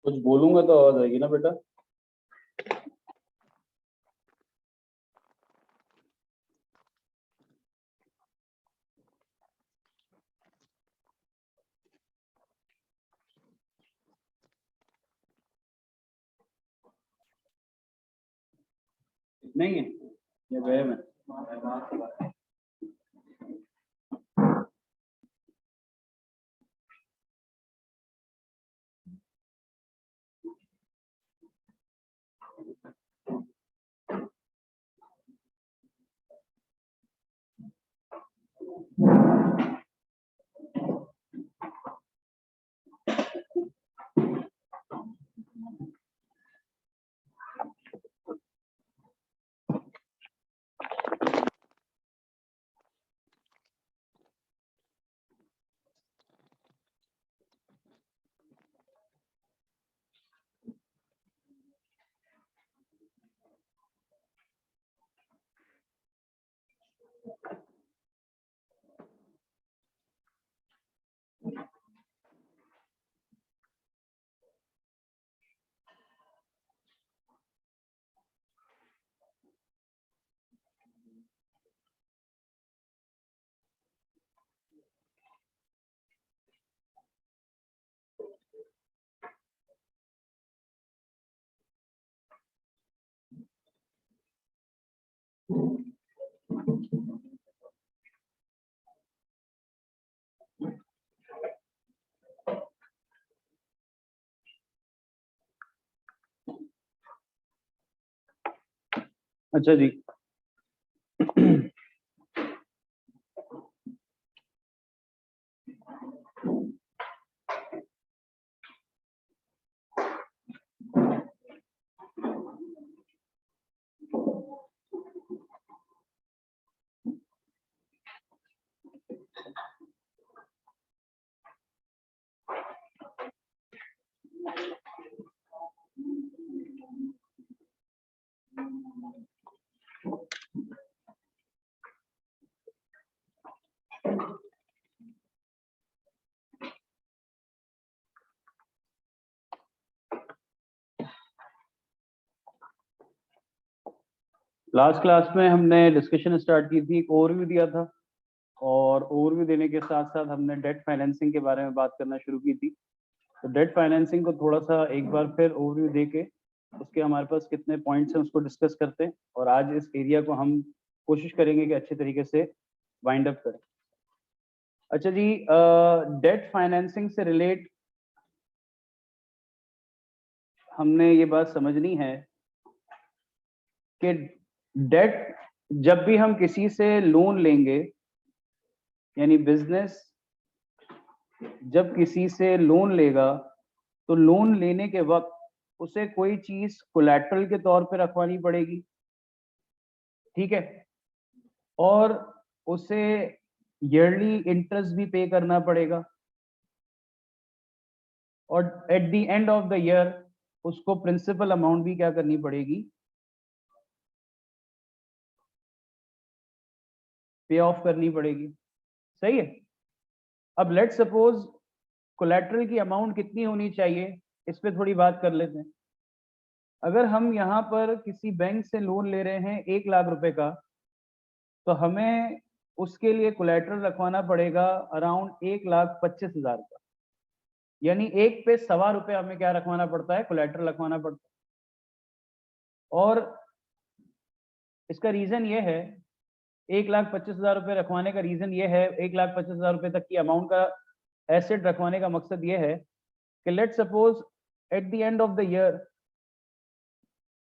कुछ बोलूंगा तो आवाज आएगी ना बेटा। नहीं है ये गए मैं। अच्छा जी। लास्ट क्लास में हमने डिस्कशन स्टार्ट की थी, एक ओवरव्यू दिया था और ओवरव्यू देने के साथ साथ हमने डेट फाइनेंसिंग के बारे में बात करना शुरू की थी। तो डेट फाइनेंसिंग को थोड़ा सा एक बार फिर ओवरव्यू दे के उसके हमारे पास कितने पॉइंट्स हैं उसको डिस्कस करते हैं और आज इस एरिया को हम कोशिश करेंगे कि अच्छे तरीके से वाइंड अप करें। अच्छा जी, डेट फाइनेंसिंग से रिलेट हमने ये बात समझनी है कि डेट जब भी हम किसी से लोन लेंगे, यानी बिजनेस जब किसी से लोन लेगा तो लोन लेने के वक्त उसे कोई चीज कोलैटरल के तौर पे रखवानी पड़ेगी, ठीक है, और उसे ईयरली इंटरेस्ट भी पे करना पड़ेगा और at the end of the year उसको प्रिंसिपल अमाउंट भी क्या करनी पड़ेगी, पे ऑफ करनी पड़ेगी। सही है। अब लेट सपोज कोलैटरल की अमाउंट कितनी होनी चाहिए, इस पे थोड़ी बात कर लेते हैं। अगर हम यहाँ पर किसी बैंक से लोन ले रहे हैं 1 लाख रुपए का, तो हमें उसके लिए कोलैटरल रखवाना पड़ेगा अराउंड 1,25,000 का, यानी एक पे ₹1.25 हमें क्या रखवाना पड़ता है, कोलैटरल रखवाना पड़ता है। और इसका रीजन ये है, 1,25,000 रखवाने का रीजन ये है, 1,25,000 तक की अमाउंट का एसेट रखवाने का मकसद ये है कि let suppose at the end of the year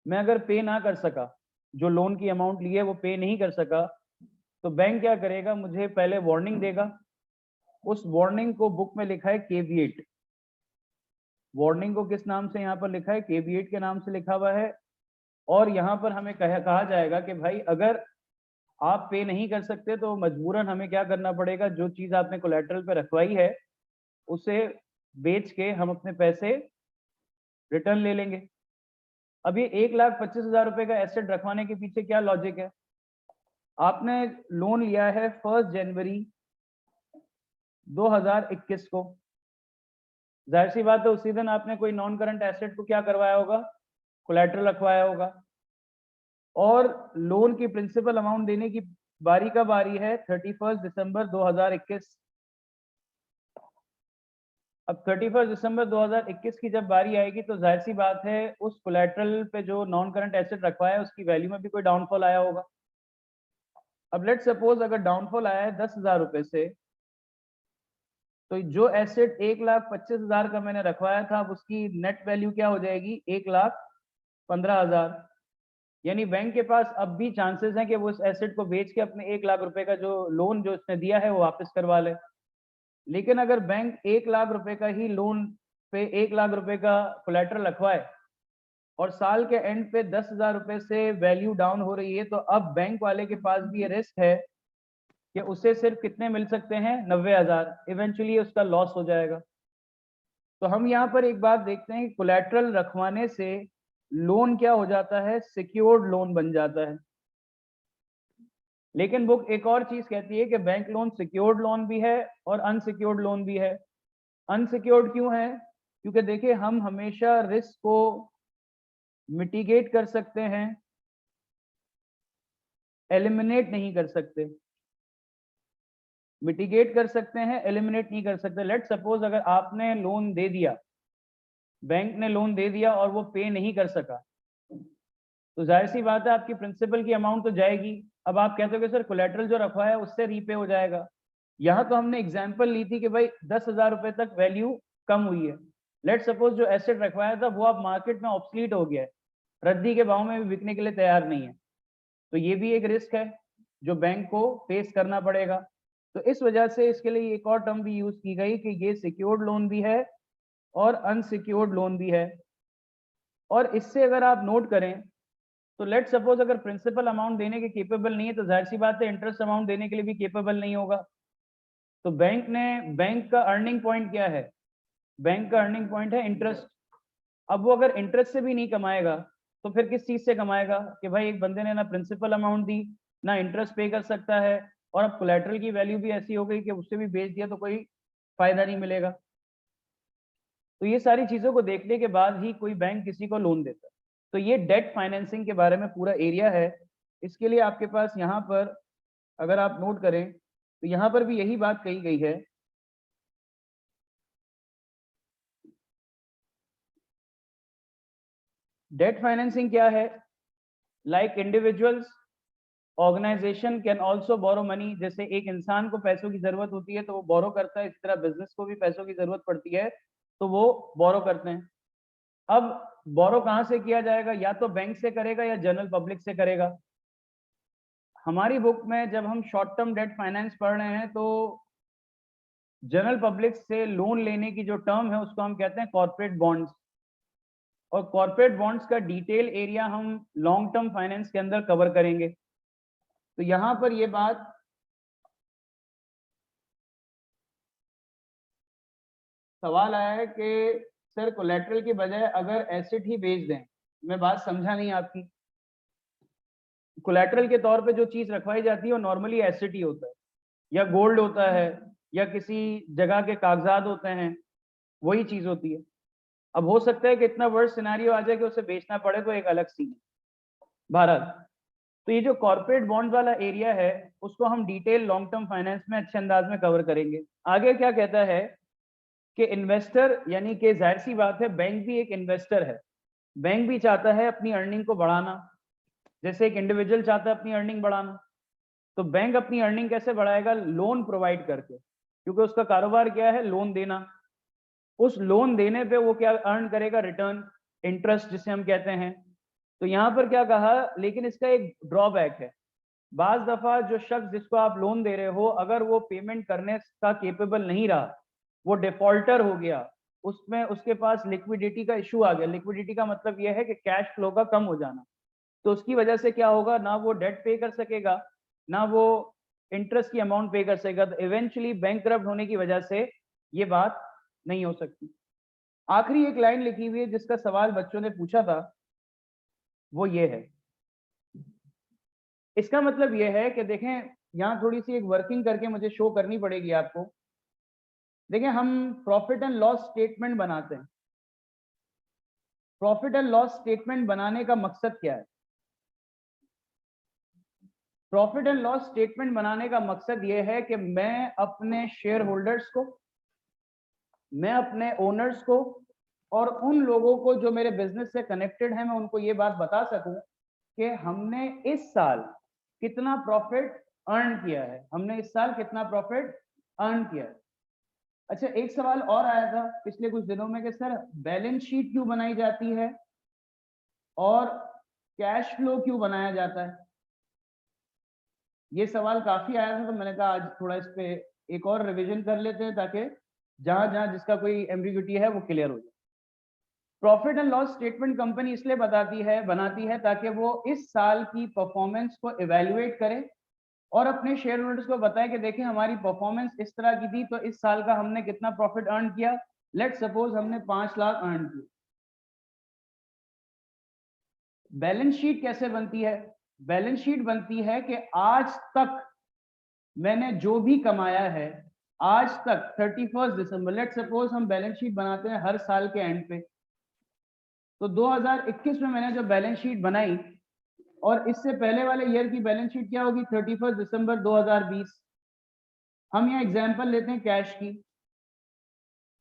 मैं अगर पे ना कर सका, जो लोन की अमाउंट ली है वो पे नहीं कर सका, तो बैंक क्या करेगा, मुझे पहले वार्निंग देगा। उस वार्निंग को बुक में लिखा है केविएट। वार्निंग को किस नाम से यहाँ पर लिखा है, केविएट के नाम से लिखा हुआ है। और यहाँ पर हमें कहा जाएगा कि भाई अगर आप पे नहीं कर सकते तो मजबूरन हमें क्या करना पड़ेगा, जो चीज आपने कोलैटरल पे रखवाई है उसे बेच के हम अपने पैसे रिटर्न ले लेंगे। अब ये 1,25,000 का एसेट रखवाने के पीछे क्या लॉजिक है, आपने लोन लिया है 1 जनवरी 2021 को, जाहिर सी बात है उसी दिन आपने कोई नॉन करंट एसेट को क्या करवाया होगा, कोलैटरल रखवाया होगा। और लोन की प्रिंसिपल अमाउंट देने की बारी कब आ रही है, 31 दिसंबर 2021। अब 31 दिसंबर 2021 की जब बारी आएगी तो जाहिर सी बात है उस कोलैटरल पे जो नॉन करंट एसेट रखवाया है उसकी वैल्यू में भी कोई डाउनफॉल आया होगा। अब लेट सपोज अगर डाउनफॉल आया है 10,000 रुपए से, तो जो एसेट 1,25,000 का मैंने रखवाया था अब उसकी नेट वैल्यू क्या हो जाएगी, 1,15,000। यानी बैंक के पास अब भी चांसेस हैं कि वो इस एसेट को बेच के अपने 1,00,000 रुपए का जो लोन जो इसने दिया है वो वापस करवा ले। लेकिन अगर बैंक 1,00,000 रुपए का ही लोन पे 1,00,000 रुपए का कोलेटरल रखवाए और साल के एंड पे 10,000 रुपए से वैल्यू डाउन हो रही है, तो अब बैंक वाले के पास भी ये रिस्क है कि उसे सिर्फ कितने मिल सकते हैं, 90,000। इवेंचुअली उसका लॉस हो जाएगा। तो हम यहाँ पर एक बात देखते हैं कि कोलेटरल रखवाने से लोन क्या हो जाता है, सिक्योर्ड लोन बन जाता है। लेकिन बुक एक और चीज कहती है कि बैंक लोन सिक्योर्ड लोन भी है और अनसिक्योर्ड लोन भी है। अनसिक्योर्ड क्यों है, क्योंकि देखिए हम हमेशा रिस्क को मिटिगेट कर सकते हैं, एलिमिनेट नहीं कर सकते। मिटिगेट कर सकते हैं, एलिमिनेट नहीं कर सकते। लेट सपोज अगर आपने लोन दे दिया, बैंक ने लोन दे दिया और वो पे नहीं कर सका, तो जाहिर सी बात है आपकी प्रिंसिपल की अमाउंट तो जाएगी। अब आप कहते हो कि सर कोलेटरल जो रखा है उससे रीपे हो जाएगा। यहाँ तो हमने एग्जांपल ली थी कि भाई 10,000 रुपए तक वैल्यू कम हुई है। लेट सपोज जो एसेट रखवाया था वो अब मार्केट में ऑब्सलीट हो गया है, रद्दी के भाव में भी बिकने के लिए तैयार नहीं है, तो ये भी एक रिस्क है जो बैंक को फेस करना पड़ेगा। तो इस वजह से इसके लिए एक और टर्म भी यूज की गई कि ये सिक्योर्ड लोन भी है और अनसिक्योर्ड लोन भी है। और इससे अगर आप नोट करें तो लेट सपोज अगर प्रिंसिपल अमाउंट देने के केपेबल नहीं है तो जाहिर सी बात है इंटरेस्ट अमाउंट देने के लिए भी केपेबल नहीं होगा। तो बैंक का अर्निंग पॉइंट क्या है, बैंक का अर्निंग पॉइंट है इंटरेस्ट। अब वो अगर इंटरेस्ट से भी नहीं कमाएगा तो फिर किस चीज से कमाएगा कि भाई एक बंदे ने ना प्रिंसिपल अमाउंट दी ना इंटरेस्ट पे कर सकता है, और अब कोलेटरल की वैल्यू भी ऐसी हो गई कि उससे भी बेच दिया तो कोई फायदा नहीं मिलेगा। तो ये सारी चीजों को देखने के बाद ही कोई बैंक किसी को लोन देता है। तो ये डेट फाइनेंसिंग के बारे में पूरा एरिया है। इसके लिए आपके पास यहाँ पर अगर आप नोट करें तो यहाँ पर भी यही बात कही गई है। डेट फाइनेंसिंग क्या है, like individuals organisation can also borrow money. जैसे एक इंसान को पैसों की जरूरत होती है तो वो बोरो करता है, इस तरह बिजनेस को भी पैसों की जरूरत पड़ती है तो वो बोरो करते हैं। अब बोरो कहाँ से किया जाएगा, या तो बैंक से करेगा या जनरल पब्लिक से करेगा। हमारी बुक में जब हम शॉर्ट टर्म डेट फाइनेंस पढ़ रहे हैं तो जनरल पब्लिक से लोन लेने की जो टर्म है उसको हम कहते हैं कॉर्पोरेट बॉन्ड्स। और कॉर्पोरेट बॉन्ड्स का डिटेल एरिया हम लॉन्ग टर्म फाइनेंस के अंदर कवर करेंगे। तो यहां पर ये बात सवाल आया है कि सर कोलेटरल की बजाय अगर एसेट ही बेच दें, मैं बात समझा नहीं आपकी। कोलेटरल के तौर पे जो चीज रखवाई जाती है वो नॉर्मली एसेट ही होता है, या गोल्ड होता है या किसी जगह के कागजात होते हैं, वही चीज होती है। अब हो सकता है कि इतना वर्स्ट सिनेरियो आ जाए कि उसे बेचना पड़े, तो एक अलग सीन है। बहरहाल तो ये जो कॉर्पोरेट बॉन्ड वाला एरिया है उसको हम डिटेल लॉन्ग टर्म फाइनेंस में अच्छे अंदाज में कवर करेंगे। आगे क्या कहता है कि इन्वेस्टर, यानी कि जाहिर सी बात है बैंक भी एक इन्वेस्टर है। बैंक भी चाहता है अपनी अर्निंग को बढ़ाना, जैसे एक इंडिविजुअल चाहता है अपनी अर्निंग बढ़ाना। तो बैंक अपनी अर्निंग कैसे बढ़ाएगा, लोन प्रोवाइड करके, क्योंकि उसका कारोबार क्या है, लोन देना। उस लोन देने पे वो क्या अर्न करेगा, रिटर्न, इंटरेस्ट जिसे हम कहते हैं। तो यहाँ पर क्या कहा, लेकिन इसका एक ड्रॉबैक है। बाज दफा जो शख्स जिसको आप लोन दे रहे हो अगर वो पेमेंट करने का केपेबल नहीं रहा, वो डिफॉल्टर हो गया, उसमें उसके पास लिक्विडिटी का इशू आ गया। लिक्विडिटी का मतलब यह है कि कैश फ्लो का कम हो जाना। तो उसकी वजह से क्या होगा, ना वो डेट पे कर सकेगा ना वो इंटरेस्ट की अमाउंट पे कर सकेगा। तो इवेंचुअली बैंकरप्ट होने की वजह से ये बात नहीं हो सकती। आखिरी एक लाइन लिखी हुई है जिसका सवाल बच्चों ने पूछा था, वो ये है। इसका मतलब ये है कि देखें, यहाँ थोड़ी सी एक वर्किंग करके मुझे शो करनी पड़ेगी आपको। देखिए, हम प्रॉफिट एंड लॉस स्टेटमेंट बनाते हैं। प्रॉफिट एंड लॉस स्टेटमेंट बनाने का मकसद क्या है? प्रॉफिट एंड लॉस स्टेटमेंट बनाने का मकसद यह है कि मैं अपने शेयर होल्डर्स को, मैं अपने ओनर्स को और उन लोगों को जो मेरे बिजनेस से कनेक्टेड हैं, मैं उनको ये बात बता सकूं कि हमने इस साल कितना प्रॉफिट अर्न किया है, हमने इस साल कितना प्रॉफिट अर्न किया है। अच्छा, एक सवाल और आया था पिछले कुछ दिनों में कि सर बैलेंस शीट क्यों बनाई जाती है और कैश फ्लो क्यों बनाया जाता है? ये सवाल काफी आया था, तो मैंने कहा आज थोड़ा इस पे एक और रिवीजन कर लेते हैं ताकि जहां जहां जिसका कोई एम्बिग्यूटी है वो क्लियर हो जाए। Profit and loss statement company इसलिए बनाती है ताकि वो इस साल की परफॉर्मेंस को इवेल्युएट करे और अपने शेयर होल्डर्स को बताए कि देखिए हमारी परफॉर्मेंस इस तरह की थी, तो इस साल का हमने कितना प्रॉफिट अर्न किया। लेट सपोज हमने 5 लाख अर्न किए। बैलेंस शीट कैसे बनती है? बैलेंस शीट बनती है कि आज तक मैंने जो भी कमाया है, आज तक 31 दिसंबर, लेट सपोज हम बैलेंस शीट बनाते हैं हर साल के एंड पे, तो 2021 में मैंने जो बैलेंस शीट बनाई और इससे पहले वाले ईयर की बैलेंस शीट क्या होगी? 31 दिसंबर 2020। हम यहाँ एग्जांपल लेते हैं कैश की।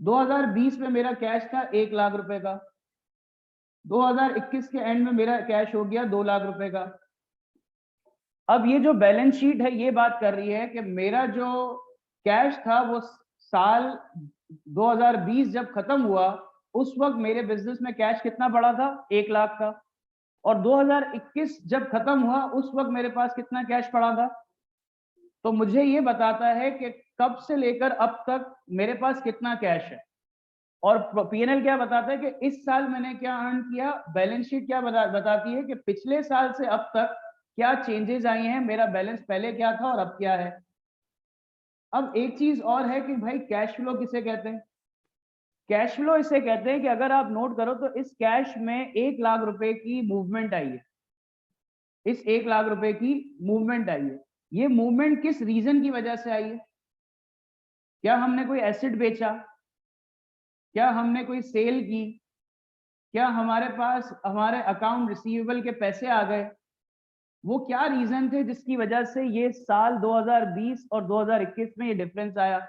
2020 में मेरा कैश था 1 लाख रुपए का, 2021 के एंड में मेरा कैश हो गया 2 लाख रुपए का। अब ये जो बैलेंस शीट है ये बात कर रही है कि मेरा जो कैश था वो साल 2020 जब खत्म हुआ उस वक्त मेरे बिजनेस में कैश कितना पड़ा था? 1 लाख था। और 2021 जब खत्म हुआ उस वक्त मेरे पास कितना कैश पड़ा था? तो मुझे ये बताता है कि कब से लेकर अब तक मेरे पास कितना कैश है। और पीएनएल क्या बताता है कि इस साल मैंने क्या अर्न किया। बैलेंस शीट क्या बताती है कि पिछले साल से अब तक क्या चेंजेस आई हैं, मेरा बैलेंस पहले क्या था और अब क्या है। अब एक चीज और है कि भाई कैश फ्लो किसे कहते हैं? कैश फ्लो इसे कहते हैं कि अगर आप नोट करो तो इस कैश में 1 लाख रुपए की मूवमेंट आई है, इस 1 लाख रुपए की मूवमेंट आई है। ये मूवमेंट किस रीजन की वजह से आई है? क्या हमने कोई एसेट बेचा? क्या हमने कोई सेल की? क्या हमारे पास हमारे अकाउंट रिसीवेबल के पैसे आ गए? वो क्या रीजन थे जिसकी वजह से ये साल 2020 और 2021 में ये डिफरेंस आया?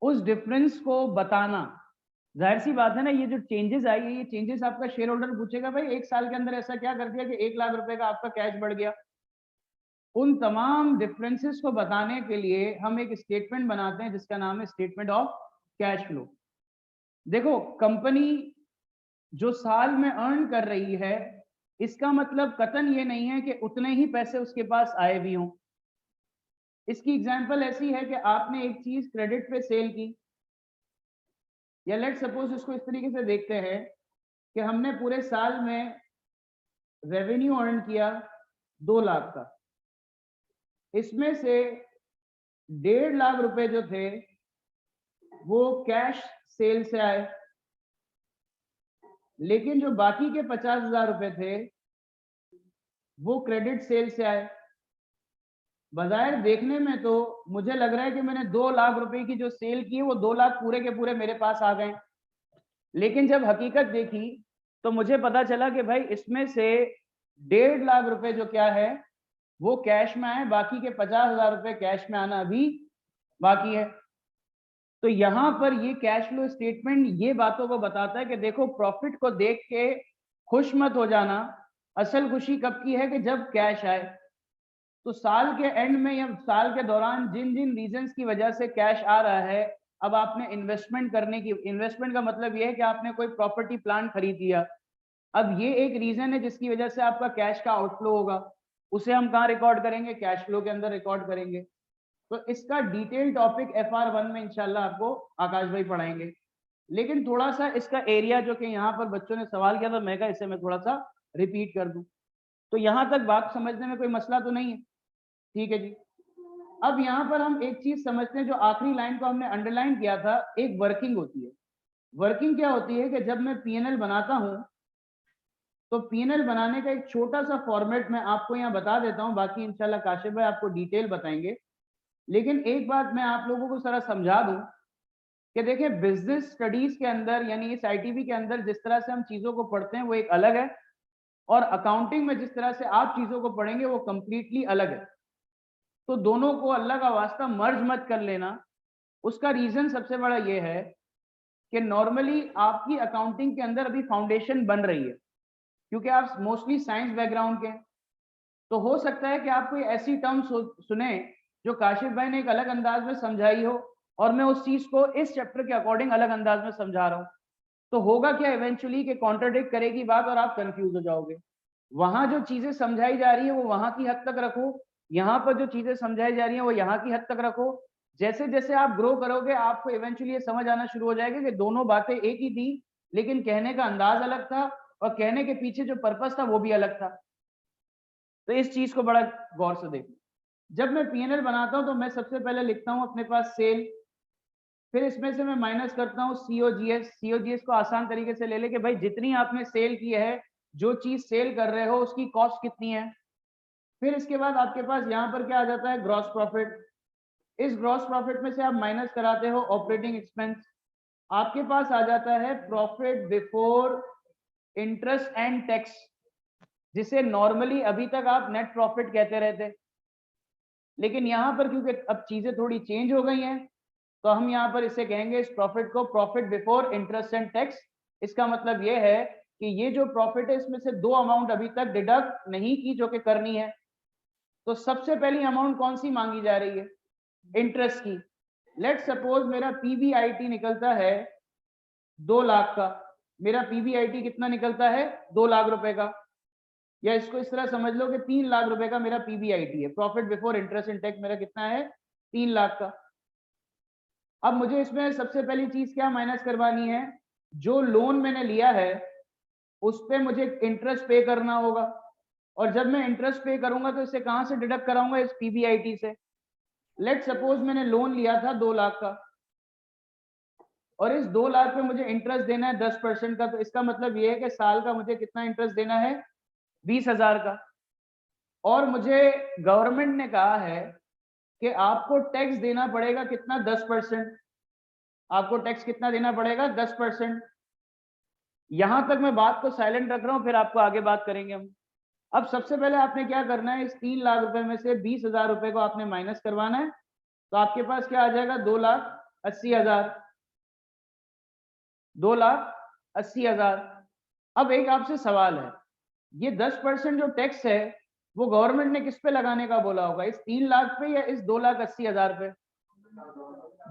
उस डिफरेंस को बताना, जाहिर सी बात है ना, ये जो चेंजेस आई है ये चेंजेस आपका शेयर होल्डर पूछेगा भाई एक साल के अंदर ऐसा क्या कर दिया कि 1 लाख रुपए का आपका कैश बढ़ गया। उन तमाम डिफरेंसेस को बताने के लिए हम एक स्टेटमेंट बनाते हैं जिसका नाम है स्टेटमेंट ऑफ कैश फ्लो। देखो, कंपनी जो साल में अर्न कर रही है इसका मतलब कतन ये नहीं है कि उतने ही पैसे उसके पास आए भी हों। इसकी एग्जांपल ऐसी है कि आपने एक चीज क्रेडिट पे सेल की, या लेट सपोज इसको इस तरीके से देखते हैं कि हमने पूरे साल में रेवेन्यू अर्न किया 2 लाख का, इसमें से 1.5 लाख रुपए जो थे वो कैश सेल से आए, लेकिन जो बाकी के 50,000 रुपए थे वो क्रेडिट सेल से आए। बाजायर देखने में तो मुझे लग रहा है कि मैंने 2 लाख रुपए की जो सेल की वो 2 लाख पूरे के पूरे मेरे पास आ गए, लेकिन जब हकीकत देखी तो मुझे पता चला कि भाई इसमें से 1.5 लाख रुपए जो क्या है वो कैश में आए, बाकी के 50,000 रुपए कैश में आना अभी बाकी है। तो यहां पर ये कैश फ्लो स्टेटमेंट ये बातों को बताता है कि देखो, प्रॉफिट को देख के खुश मत हो जाना, असल खुशी कब की है कि जब कैश आए। तो साल के एंड में या साल के दौरान जिन जिन रीजंस की वजह से कैश आ रहा है, अब आपने इन्वेस्टमेंट करने की, इन्वेस्टमेंट का मतलब ये है कि आपने कोई प्रॉपर्टी प्लांट खरीद लिया, अब ये एक रीजन है जिसकी वजह से आपका कैश का आउटफ्लो होगा, उसे हम कहाँ रिकॉर्ड करेंगे? कैश फ्लो के अंदर रिकॉर्ड करेंगे। तो इसका डिटेल टॉपिक FR1 में इंशाल्लाह आपको आकाश भाई पढ़ाएंगे, लेकिन थोड़ा सा इसका एरिया जो कि यहाँ पर बच्चों ने सवाल किया था, मैं कहा इसे मैं थोड़ा सा रिपीट कर दूं। तो यहाँ तक बात समझने में कोई मसला तो नहीं है? ठीक है जी। अब यहाँ पर हम एक चीज समझते हैं, जो आखिरी लाइन को हमने अंडरलाइन किया था, एक वर्किंग होती है। वर्किंग क्या होती है कि जब मैं पीएनएल बनाता हूं तो पीएनएल बनाने का एक छोटा सा फॉर्मेट मैं आपको यहाँ बता देता हूँ, बाकी इंशाल्लाह काशिफ भाई आपको डिटेल बताएंगे। लेकिन एक बात मैं आप लोगों को जरा समझा दूं कि देखें बिजनेस स्टडीज के अंदर यानी इस आईटीबी के अंदर जिस तरह से हम चीजों को पढ़ते हैं वो एक अलग है, और अकाउंटिंग में जिस तरह से आप चीजों को पढ़ेंगे वो कंप्लीटली अलग है। तो दोनों को अल्लाह का वास्ता मर्ज मत कर लेना। उसका रीजन सबसे बड़ा ये है कि नॉर्मली आपकी अकाउंटिंग के अंदर अभी फाउंडेशन बन रही है, क्योंकि आप मोस्टली साइंस बैकग्राउंड के हैं। तो हो सकता है कि आप कोई ऐसी टर्म सुने जो काशिफ भाई ने एक अलग अंदाज में समझाई हो, और मैं उस चीज को इस चैप्टर के अकॉर्डिंग अलग अंदाज में समझा रहा हूँ। तो होगा क्या इवेंचुअली कि कॉन्ट्राडिक्ट करेगी बात और आप कंफ्यूज हो जाओगे। वहां जो चीजें समझाई जा रही है वो वहां की हद तक रखो, यहाँ पर जो चीजें समझाई जा रही है वो यहाँ की हद तक रखो। जैसे जैसे आप ग्रो करोगे आपको इवेंचुअली ये समझ आना शुरू हो जाएगा कि दोनों बातें एक ही थी, लेकिन कहने का अंदाज अलग था और कहने के पीछे जो पर्पस था वो भी अलग था। तो इस चीज को बड़ा गौर से देखो। जब मैं पीएनएल बनाता हूं तो मैं सबसे पहले लिखता हूं अपने पास सेल, फिर इसमें से मैं माइनस करता हूँ सीओजीएस। सीओजीएस को आसान तरीके से ले ले कि भाई जितनी आपने सेल की है, जो चीज सेल कर रहे हो उसकी कॉस्ट कितनी है। फिर इसके बाद आपके पास यहाँ पर क्या आ जाता है, ग्रॉस प्रॉफिट। इस ग्रॉस प्रॉफिट में से आप माइनस कराते हो ऑपरेटिंग एक्सपेंस। आपके पास आ जाता है profit before interest and tax, जिसे नॉर्मली अभी तक आप नेट प्रॉफिट कहते रहते, लेकिन यहाँ पर क्योंकि अब चीजें थोड़ी चेंज हो गई हैं तो हम यहाँ पर इसे कहेंगे इस प्रॉफिट को profit before interest and tax. इसका मतलब ये है कि ये जो प्रॉफिट है इसमें से दो अमाउंट अभी तक डिडक्ट नहीं की जो कि करनी है। तो सबसे पहली अमाउंट कौन सी मांगी जा रही है, इंटरेस्ट की। लेट सपोज मेरा पीबीआईटी निकलता है 2 लाख का। मेरा पीबीआईटी कितना निकलता है, 2 लाख रुपए का, या इसको इस तरह समझ लो कि 3 लाख रुपए का मेरा पीबीआईटी है। Profit before interest and tax मेरा कितना है, 3 लाख का। अब मुझे इसमें सबसे पहली चीज क्या माइनस करवानी है, जो लोन मैंने लिया है उस पे मुझे इंटरेस्ट पे करना होगा, और जब मैं इंटरेस्ट पे करूंगा तो इसे कहां से डिडक्ट कराऊंगा, इस पीबीआईटी से। लेट सपोज मैंने लोन लिया था 2 लाख का, और इस 2 लाख पे मुझे इंटरेस्ट देना है 10% का। तो इसका मतलब ये है कि साल का मुझे कितना इंटरेस्ट देना है, 20,000 का। और मुझे गवर्नमेंट ने कहा है कि आपको टैक्स देना पड़ेगा कितना, 10%। आपको टैक्स कितना देना पड़ेगा, 10%। यहां तक मैं बात को साइलेंट रख रहा हूं, फिर आपको आगे बात करेंगे हम। अब सबसे पहले आपने क्या करना है, इस 3 लाख रुपए में से 20,000 रुपए को आपने माइनस करवाना है। तो आपके पास क्या आ जाएगा, 2,80,000। 2,80,000। अब एक आपसे सवाल है, ये 10% जो टैक्स है वो गवर्नमेंट ने किस पे लगाने का बोला होगा, इस 3 लाख पे या इस 2,80,000 पे?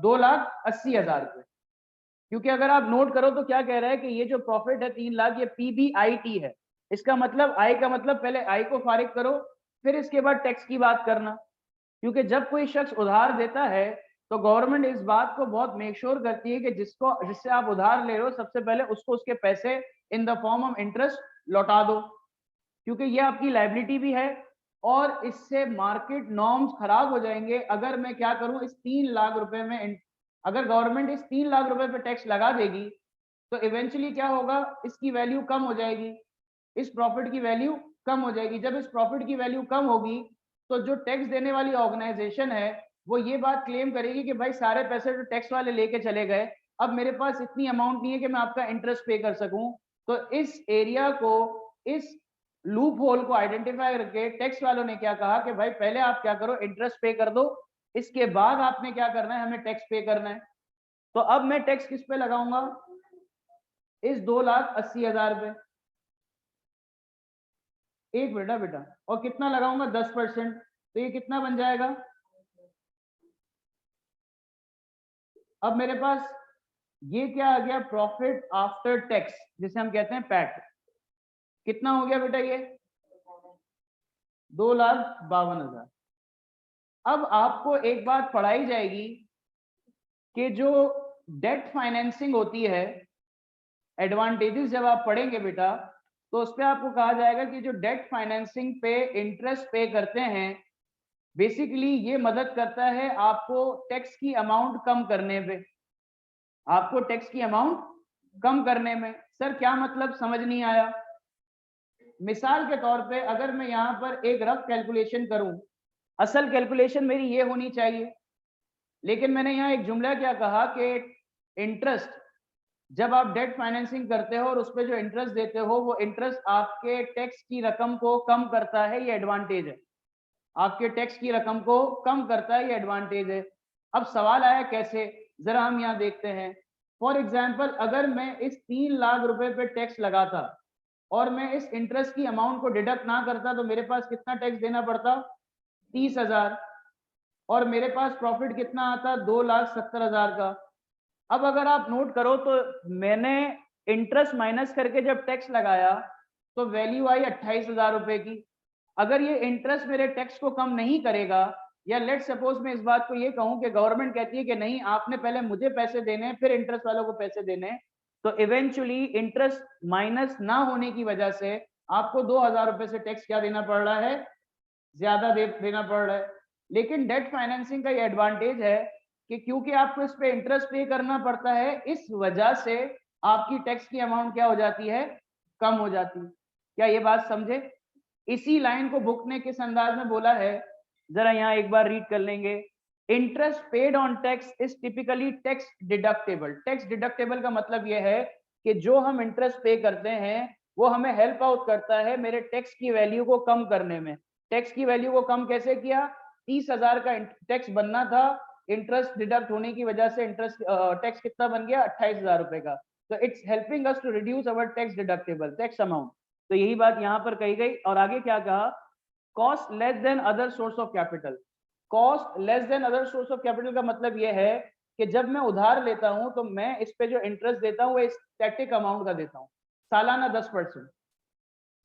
2,80,000 पे। क्योंकि अगर आप नोट करो तो क्या कह रहा है कि ये जो प्रॉफिट है 3 लाख ये पीबीआईटी है। इसका मतलब आई का मतलब पहले आई को फारिग करो, फिर इसके बाद टैक्स की बात करना। क्योंकि जब कोई शख्स उधार देता है तो गवर्नमेंट इस बात को बहुत मेक श्योर करती है कि जिससे आप उधार ले रहे हो सबसे पहले उसको उसके पैसे in the form of interest लौटा दो, क्योंकि ये आपकी लाइबिलिटी भी है और इससे मार्केट नॉर्म्स खराब हो जाएंगे। अगर मैं क्या करूं, इस 3 लाख रुपए में अगर गवर्नमेंट इस 3 लाख रुपए पे टैक्स लगा देगी तो इवेंचुअली क्या होगा, इसकी वैल्यू कम हो जाएगी, इस प्रॉफिट की वैल्यू कम हो जाएगी। जब इस प्रॉफिट की वैल्यू कम होगी तो जो टैक्स देने वाली ऑर्गेनाइजेशन है वो ये बात क्लेम करेगी कि भाई सारे पैसे तो टैक्स वाले लेके चले गए, अब मेरे पास इतनी अमाउंट नहीं है कि मैं आपका इंटरेस्ट पे कर सकूं। तो इस एरिया को, इस लूप होल को आइडेंटिफाई करके टैक्स वालों ने क्या कहा कि भाई पहले आप क्या करो, इंटरेस्ट पे कर दो, इसके बाद आपने क्या करना है, हमें टैक्स पे करना है। तो अब मैं टैक्स किस पे लगाऊंगा, इस 2,80,000 पे। एक बेटा बेटा, और कितना लगाऊंगा, 10%। तो ये कितना बन जाएगा, अब मेरे पास ये क्या आ गया, प्रॉफिट आफ्टर टैक्स, जिसे हम कहते हैं पैट। कितना हो गया बेटा ये, 2,52,000। अब आपको एक बात पढ़ाई जाएगी कि जो डेट फाइनेंसिंग होती है, एडवांटेजेस जब आप पढ़ेंगे बेटा तो उस पर आपको कहा जाएगा कि जो डेट फाइनेंसिंग पे इंटरेस्ट पे करते हैं, बेसिकली ये मदद करता है आपको टैक्स की अमाउंट कम करने पे, आपको टैक्स की अमाउंट कम करने में। सर क्या मतलब, समझ नहीं आया। मिसाल के तौर पे अगर मैं यहाँ पर एक रफ कैलकुलेशन करूं, असल कैलकुलेशन मेरी ये होनी चाहिए, लेकिन मैंने यहाँ एक जुमला क्या कहा कि इंटरेस्ट जब आप डेट फाइनेंसिंग करते हो और उस पर जो इंटरेस्ट देते हो वो इंटरेस्ट आपके टैक्स की रकम को कम करता है, ये एडवांटेज है। आपके टैक्स की रकम को कम करता है, ये एडवांटेज है। अब सवाल आया कैसे, जरा हम यहाँ देखते हैं। फॉर एग्जाम्पल अगर मैं इस 3 लाख रुपए पे टैक्स लगाता और मैं इस इंटरेस्ट की अमाउंट को डिडक्ट ना करता तो मेरे पास कितना टैक्स देना पड़ता, 30,000, और मेरे पास प्रॉफिट कितना आता, 2,70,000 का। अब अगर आप नोट करो तो मैंने इंटरेस्ट माइनस करके जब टैक्स लगाया तो वैल्यू आई 28,000 रुपए की। अगर ये इंटरेस्ट मेरे टैक्स को कम नहीं करेगा, या लेट सपोज मैं इस बात को ये कहूं कि गवर्नमेंट कहती है कि नहीं आपने पहले मुझे पैसे देने हैं फिर इंटरेस्ट वालों को पैसे देने हैं, तो इवेंचुअली इंटरेस्ट माइनस ना होने की वजह से आपको 2,000 रुपए से टैक्स क्या देना पड़ रहा है, ज्यादा देना पड़ रहा है। लेकिन डेट फाइनेंसिंग का ये एडवांटेज है कि क्योंकि आपको इस पे इंटरेस्ट पे करना पड़ता है, इस वजह से आपकी टैक्स की अमाउंट क्या हो जाती है, कम हो जाती है। क्या ये बात समझे? इसी लाइन को बुक ने किस अंदाज में बोला है, जरा यहाँ एक बार रीड कर लेंगे। Interest paid on tax is typically tax deductible. Tax deductible का मतलब यह है कि जो हम इंटरेस्ट पे करते हैं वो हमें हेल्प आउट करता है मेरे टैक्स की वैल्यू को कम करने में। टैक्स की वैल्यू को कम कैसे किया, 30,000 का टैक्स बनना था, इंटरेस्ट डिडक्ट होने की वजह से इंटरेस्ट टैक्स कितना बन गया, 28,000 रुपए का। तो it's helping us to reduce our tax deductible tax amount. तो यही बात यहाँ पर कही गई। और आगे क्या कहा, cost less than other source of capital. Cost less than other source of capital का मतलब यह है कि जब मैं उधार लेता हूं तो मैं इस पे जो इंटरेस्ट देता हूं वो स्टैटिक अमाउंट का देता हूं, सालाना 10%,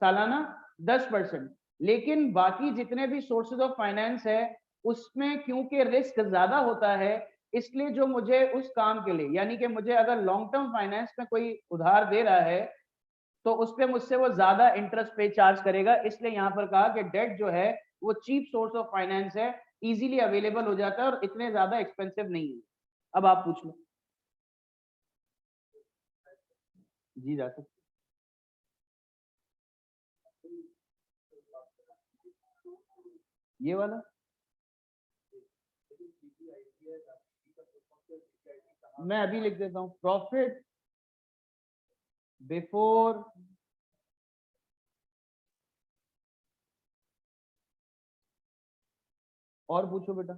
सालाना 10%। लेकिन बाकी जितने भी सोर्सेज ऑफ फाइनेंस है उसमें क्योंकि रिस्क ज्यादा होता है, इसलिए जो मुझे उस काम के लिए, यानी कि मुझे अगर लॉन्ग टर्म फाइनेंस में कोई उधार दे रहा है तो उस पर मुझसे वो ज्यादा इंटरेस्ट पे चार्ज करेगा। इसलिए यहाँ पर कहा कि डेट जो है वो चीप सोर्स ऑफ फाइनेंस है, इजीली अवेलेबल हो जाता है और इतने ज्यादा एक्सपेंसिव नहीं है। अब आप पूछ लो। जी जा सकते। ये वाला मैं अभी लिख देता हूं, प्रॉफिट बिफोर और पूछो बेटा,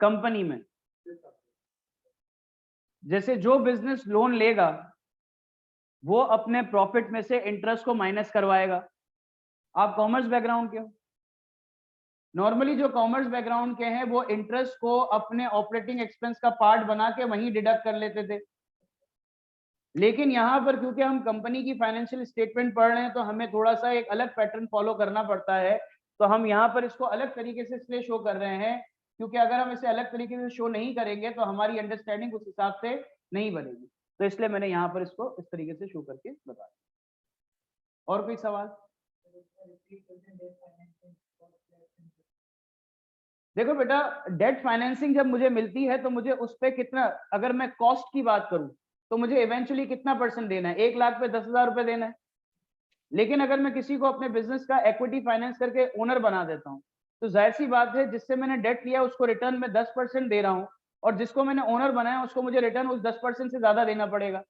कंपनी में जैसे जो बिजनेस लोन लेगा वो अपने प्रॉफिट में से इंटरेस्ट को माइनस करवाएगा। आप कॉमर्स बैकग्राउंड के हो, नॉर्मली जो कॉमर्स बैकग्राउंड के हैं वो इंटरेस्ट को अपने ऑपरेटिंग एक्सपेंस का पार्ट बना के वहीं डिडक्ट कर लेते थे। लेकिन यहाँ पर क्योंकि हम कंपनी की फाइनेंशियल स्टेटमेंट पढ़ रहे हैं तो हमें थोड़ा सा एक अलग पैटर्न फॉलो करना पड़ता है। तो हम यहाँ पर इसको अलग तरीके से इसलिए शो कर रहे हैं क्योंकि अगर हम इसे अलग तरीके से शो नहीं करेंगे तो हमारी अंडरस्टैंडिंग उस हिसाब से नहीं बनेगी। तो इसलिए मैंने यहाँ पर इसको इस तरीके से शो करके बताया। और कोई सवाल? देखो बेटा, डेट फाइनेंसिंग जब मुझे मिलती है तो मुझे उस पर कितना, अगर मैं कॉस्ट की बात करूं तो मुझे इवेंचुअली कितना परसेंट देना है, 1 लाख पे 10,000 रुपए देना है। लेकिन अगर मैं किसी को अपने बिजनेस का इक्विटी फाइनेंस करके ओनर बना देता हूं तो जाहिर सी बात है जिससे मैंने डेट लिया उसको रिटर्न में 10% दे रहा हूं, और जिसको मैंने ओनर बनाया उसको मुझे रिटर्न उस 10% से ज्यादा देना पड़ेगा।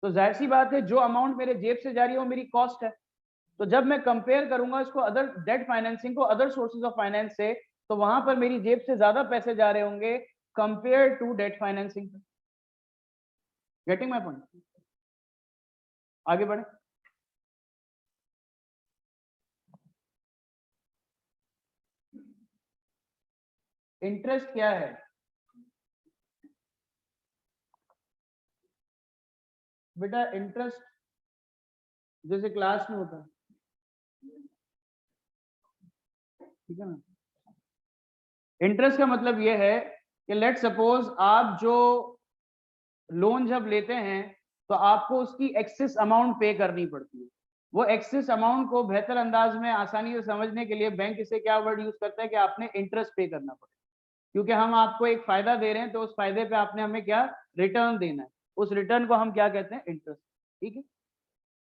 तो जाहिर सी बात है जो अमाउंट मेरे जेब से जा रही है वो मेरी कॉस्ट है। तो जब मैं कंपेयर करूंगा इसको अदर डेट फाइनेंसिंग को अदर सोर्सेज ऑफ फाइनेंस से, तो वहां पर मेरी जेब से ज्यादा पैसे जा रहे होंगे compare to debt financing. Getting my point? आगे बढ़े। इंटरेस्ट क्या है? बेटा इंटरेस्ट जैसे क्लास में होता है, ठीक है ना। इंटरेस्ट का मतलब ये है कि लेट सपोज आप जो लोन जब लेते हैं तो आपको उसकी एक्सेस अमाउंट पे करनी पड़ती है। वो एक्सेस अमाउंट को बेहतर अंदाज में आसानी से समझने के लिए बैंक इसे क्या वर्ड यूज करता है कि आपने इंटरेस्ट पे करना पड़ेगा, क्योंकि हम आपको एक फायदा दे रहे हैं तो उस फायदे पे आपने हमें क्या, रिटर्न देना है। उस रिटर्न को हम क्या कहते हैं, इंटरेस्ट। ठीक है।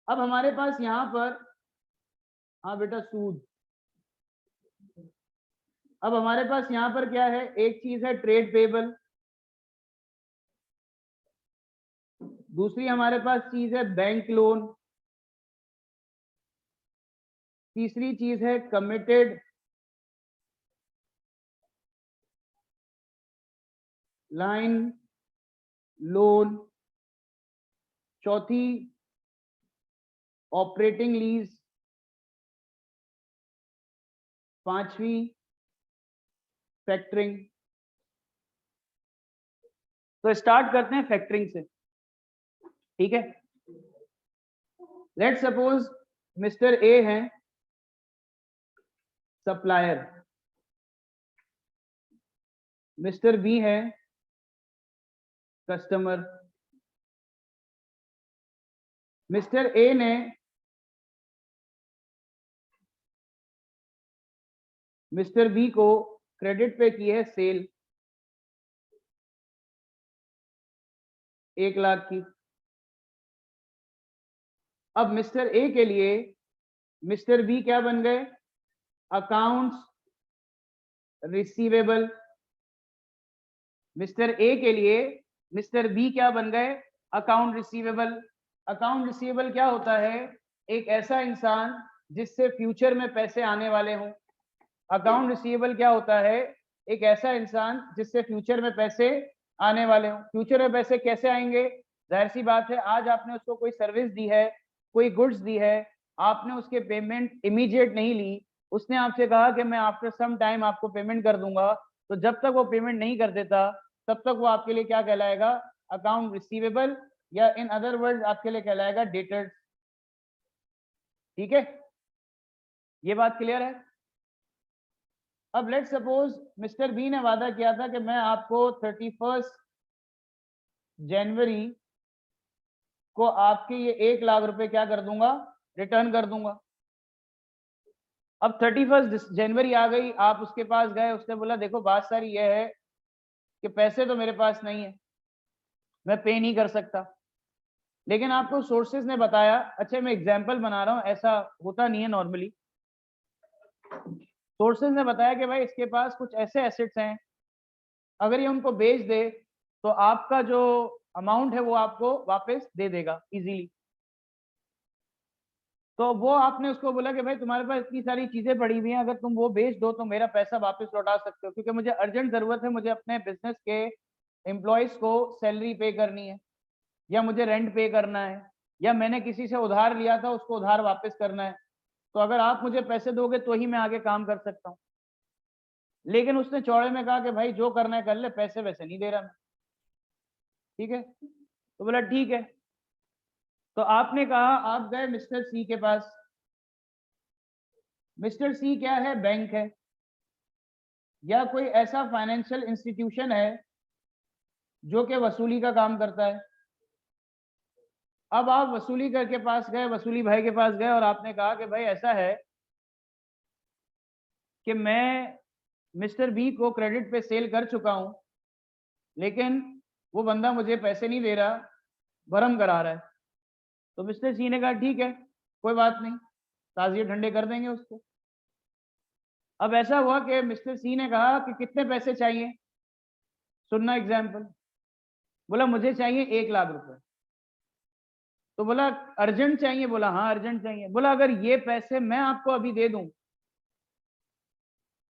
अब हमारे पास यहाँ पर, हाँ बेटा, सूद। अब हमारे पास यहाँ पर क्या है, एक चीज है ट्रेड पेबल, दूसरी हमारे पास चीज है बैंक लोन, तीसरी चीज है कमिटेड लाइन लोन, चौथी ऑपरेटिंग लीज, पांचवी फैक्टरिंग। तो स्टार्ट करते हैं फैक्टरिंग से, ठीक है। लेट्स सपोज मिस्टर ए है सप्लायर, मिस्टर बी है कस्टमर, मिस्टर ए ने मिस्टर बी को क्रेडिट पे की है सेल 1 लाख की। अब मिस्टर ए के लिए मिस्टर बी क्या बन गए, अकाउंट्स रिसीवेबल। मिस्टर ए के लिए मिस्टर बी क्या बन गए, अकाउंट रिसीवेबल। अकाउंट रिसीवेबल क्या होता है, एक ऐसा इंसान जिससे फ्यूचर में पैसे आने वाले हों। अकाउंट रिसीवेबल क्या होता है, एक ऐसा इंसान जिससे फ्यूचर में पैसे आने वाले हों। फ्यूचर में पैसे कैसे आएंगे, जाहिर सी बात है, आज आपने उसको कोई सर्विस दी है, कोई गुड्स दी है, आपने उसके पेमेंट इमीडिएट नहीं ली, उसने आपसे कहा कि मैं आफ्टर सम टाइम आपको पेमेंट कर दूंगा, तो जब तक वो पेमेंट नहीं कर देता तब तक वो आपके लिए क्या कहलाएगा, अकाउंट रिसीवेबल, या इन अदर वर्ड्स आपके लिए कहलाएगा डेटर्स। ठीक है, ये बात क्लियर है। अब लेट्स सपोज मिस्टर बी ने वादा किया था कि मैं आपको 31 जनवरी को आपके ये 1 लाख रुपए क्या कर दूंगा, रिटर्न कर दूंगा। अब 31 जनवरी आ गई, आप उसके पास गए, उसने बोला देखो बात सारी ये है कि पैसे तो मेरे पास नहीं है, मैं पे नहीं कर सकता। लेकिन आपको सोर्सेज ने बताया, अच्छा मैं एग्जांपल बना रहा हूं, ऐसा होता नहीं है नॉर्मली। सोर्सेज ने बताया कि भाई इसके पास कुछ ऐसे एसेट्स हैं, अगर ये उनको बेच दे तो आपका जो अमाउंट है वो आपको वापस दे देगा इजीली। तो वो आपने उसको बोला कि भाई तुम्हारे पास इतनी सारी चीजें पड़ी हुई हैं, अगर तुम वो बेच दो तो मेरा पैसा वापस लौटा सकते हो, क्योंकि मुझे अर्जेंट जरूरत है, मुझे अपने बिजनेस के एम्प्लॉयज को सैलरी पे करनी है, या मुझे रेंट पे करना है, या मैंने किसी से उधार लिया था उसको उधार वापस करना है। तो अगर आप मुझे पैसे दोगे तो ही मैं आगे काम कर सकता हूँ। लेकिन उसने चौड़े में कहा कि भाई जो करना है कर ले, पैसे वैसे नहीं दे रहा मैं। ठीक है, तो बोला ठीक है। तो आपने कहा, आप गए मिस्टर सी के पास। मिस्टर सी क्या है, बैंक है या कोई ऐसा फाइनेंशियल इंस्टीट्यूशन है जो कि वसूली का काम करता है। अब आप वसूली करके पास गए, वसूली भाई के पास गए, और आपने कहा कि भाई ऐसा है कि मैं मिस्टर बी को क्रेडिट पे सेल कर चुका हूं, लेकिन वो बंदा मुझे पैसे नहीं दे रहा, भरम करा रहा है। तो मिस्टर सी ने कहा ठीक है, कोई बात नहीं, ताजिए ठंडे कर देंगे उसको। अब ऐसा हुआ कि मिस्टर सी ने कहा कि कितने पैसे चाहिए, सुनना एग्जाम्पल। बोला मुझे चाहिए 1 लाख रुपए। तो बोला अर्जेंट चाहिए, बोला हाँ अर्जेंट चाहिए। बोला अगर ये पैसे मैं आपको अभी दे दूं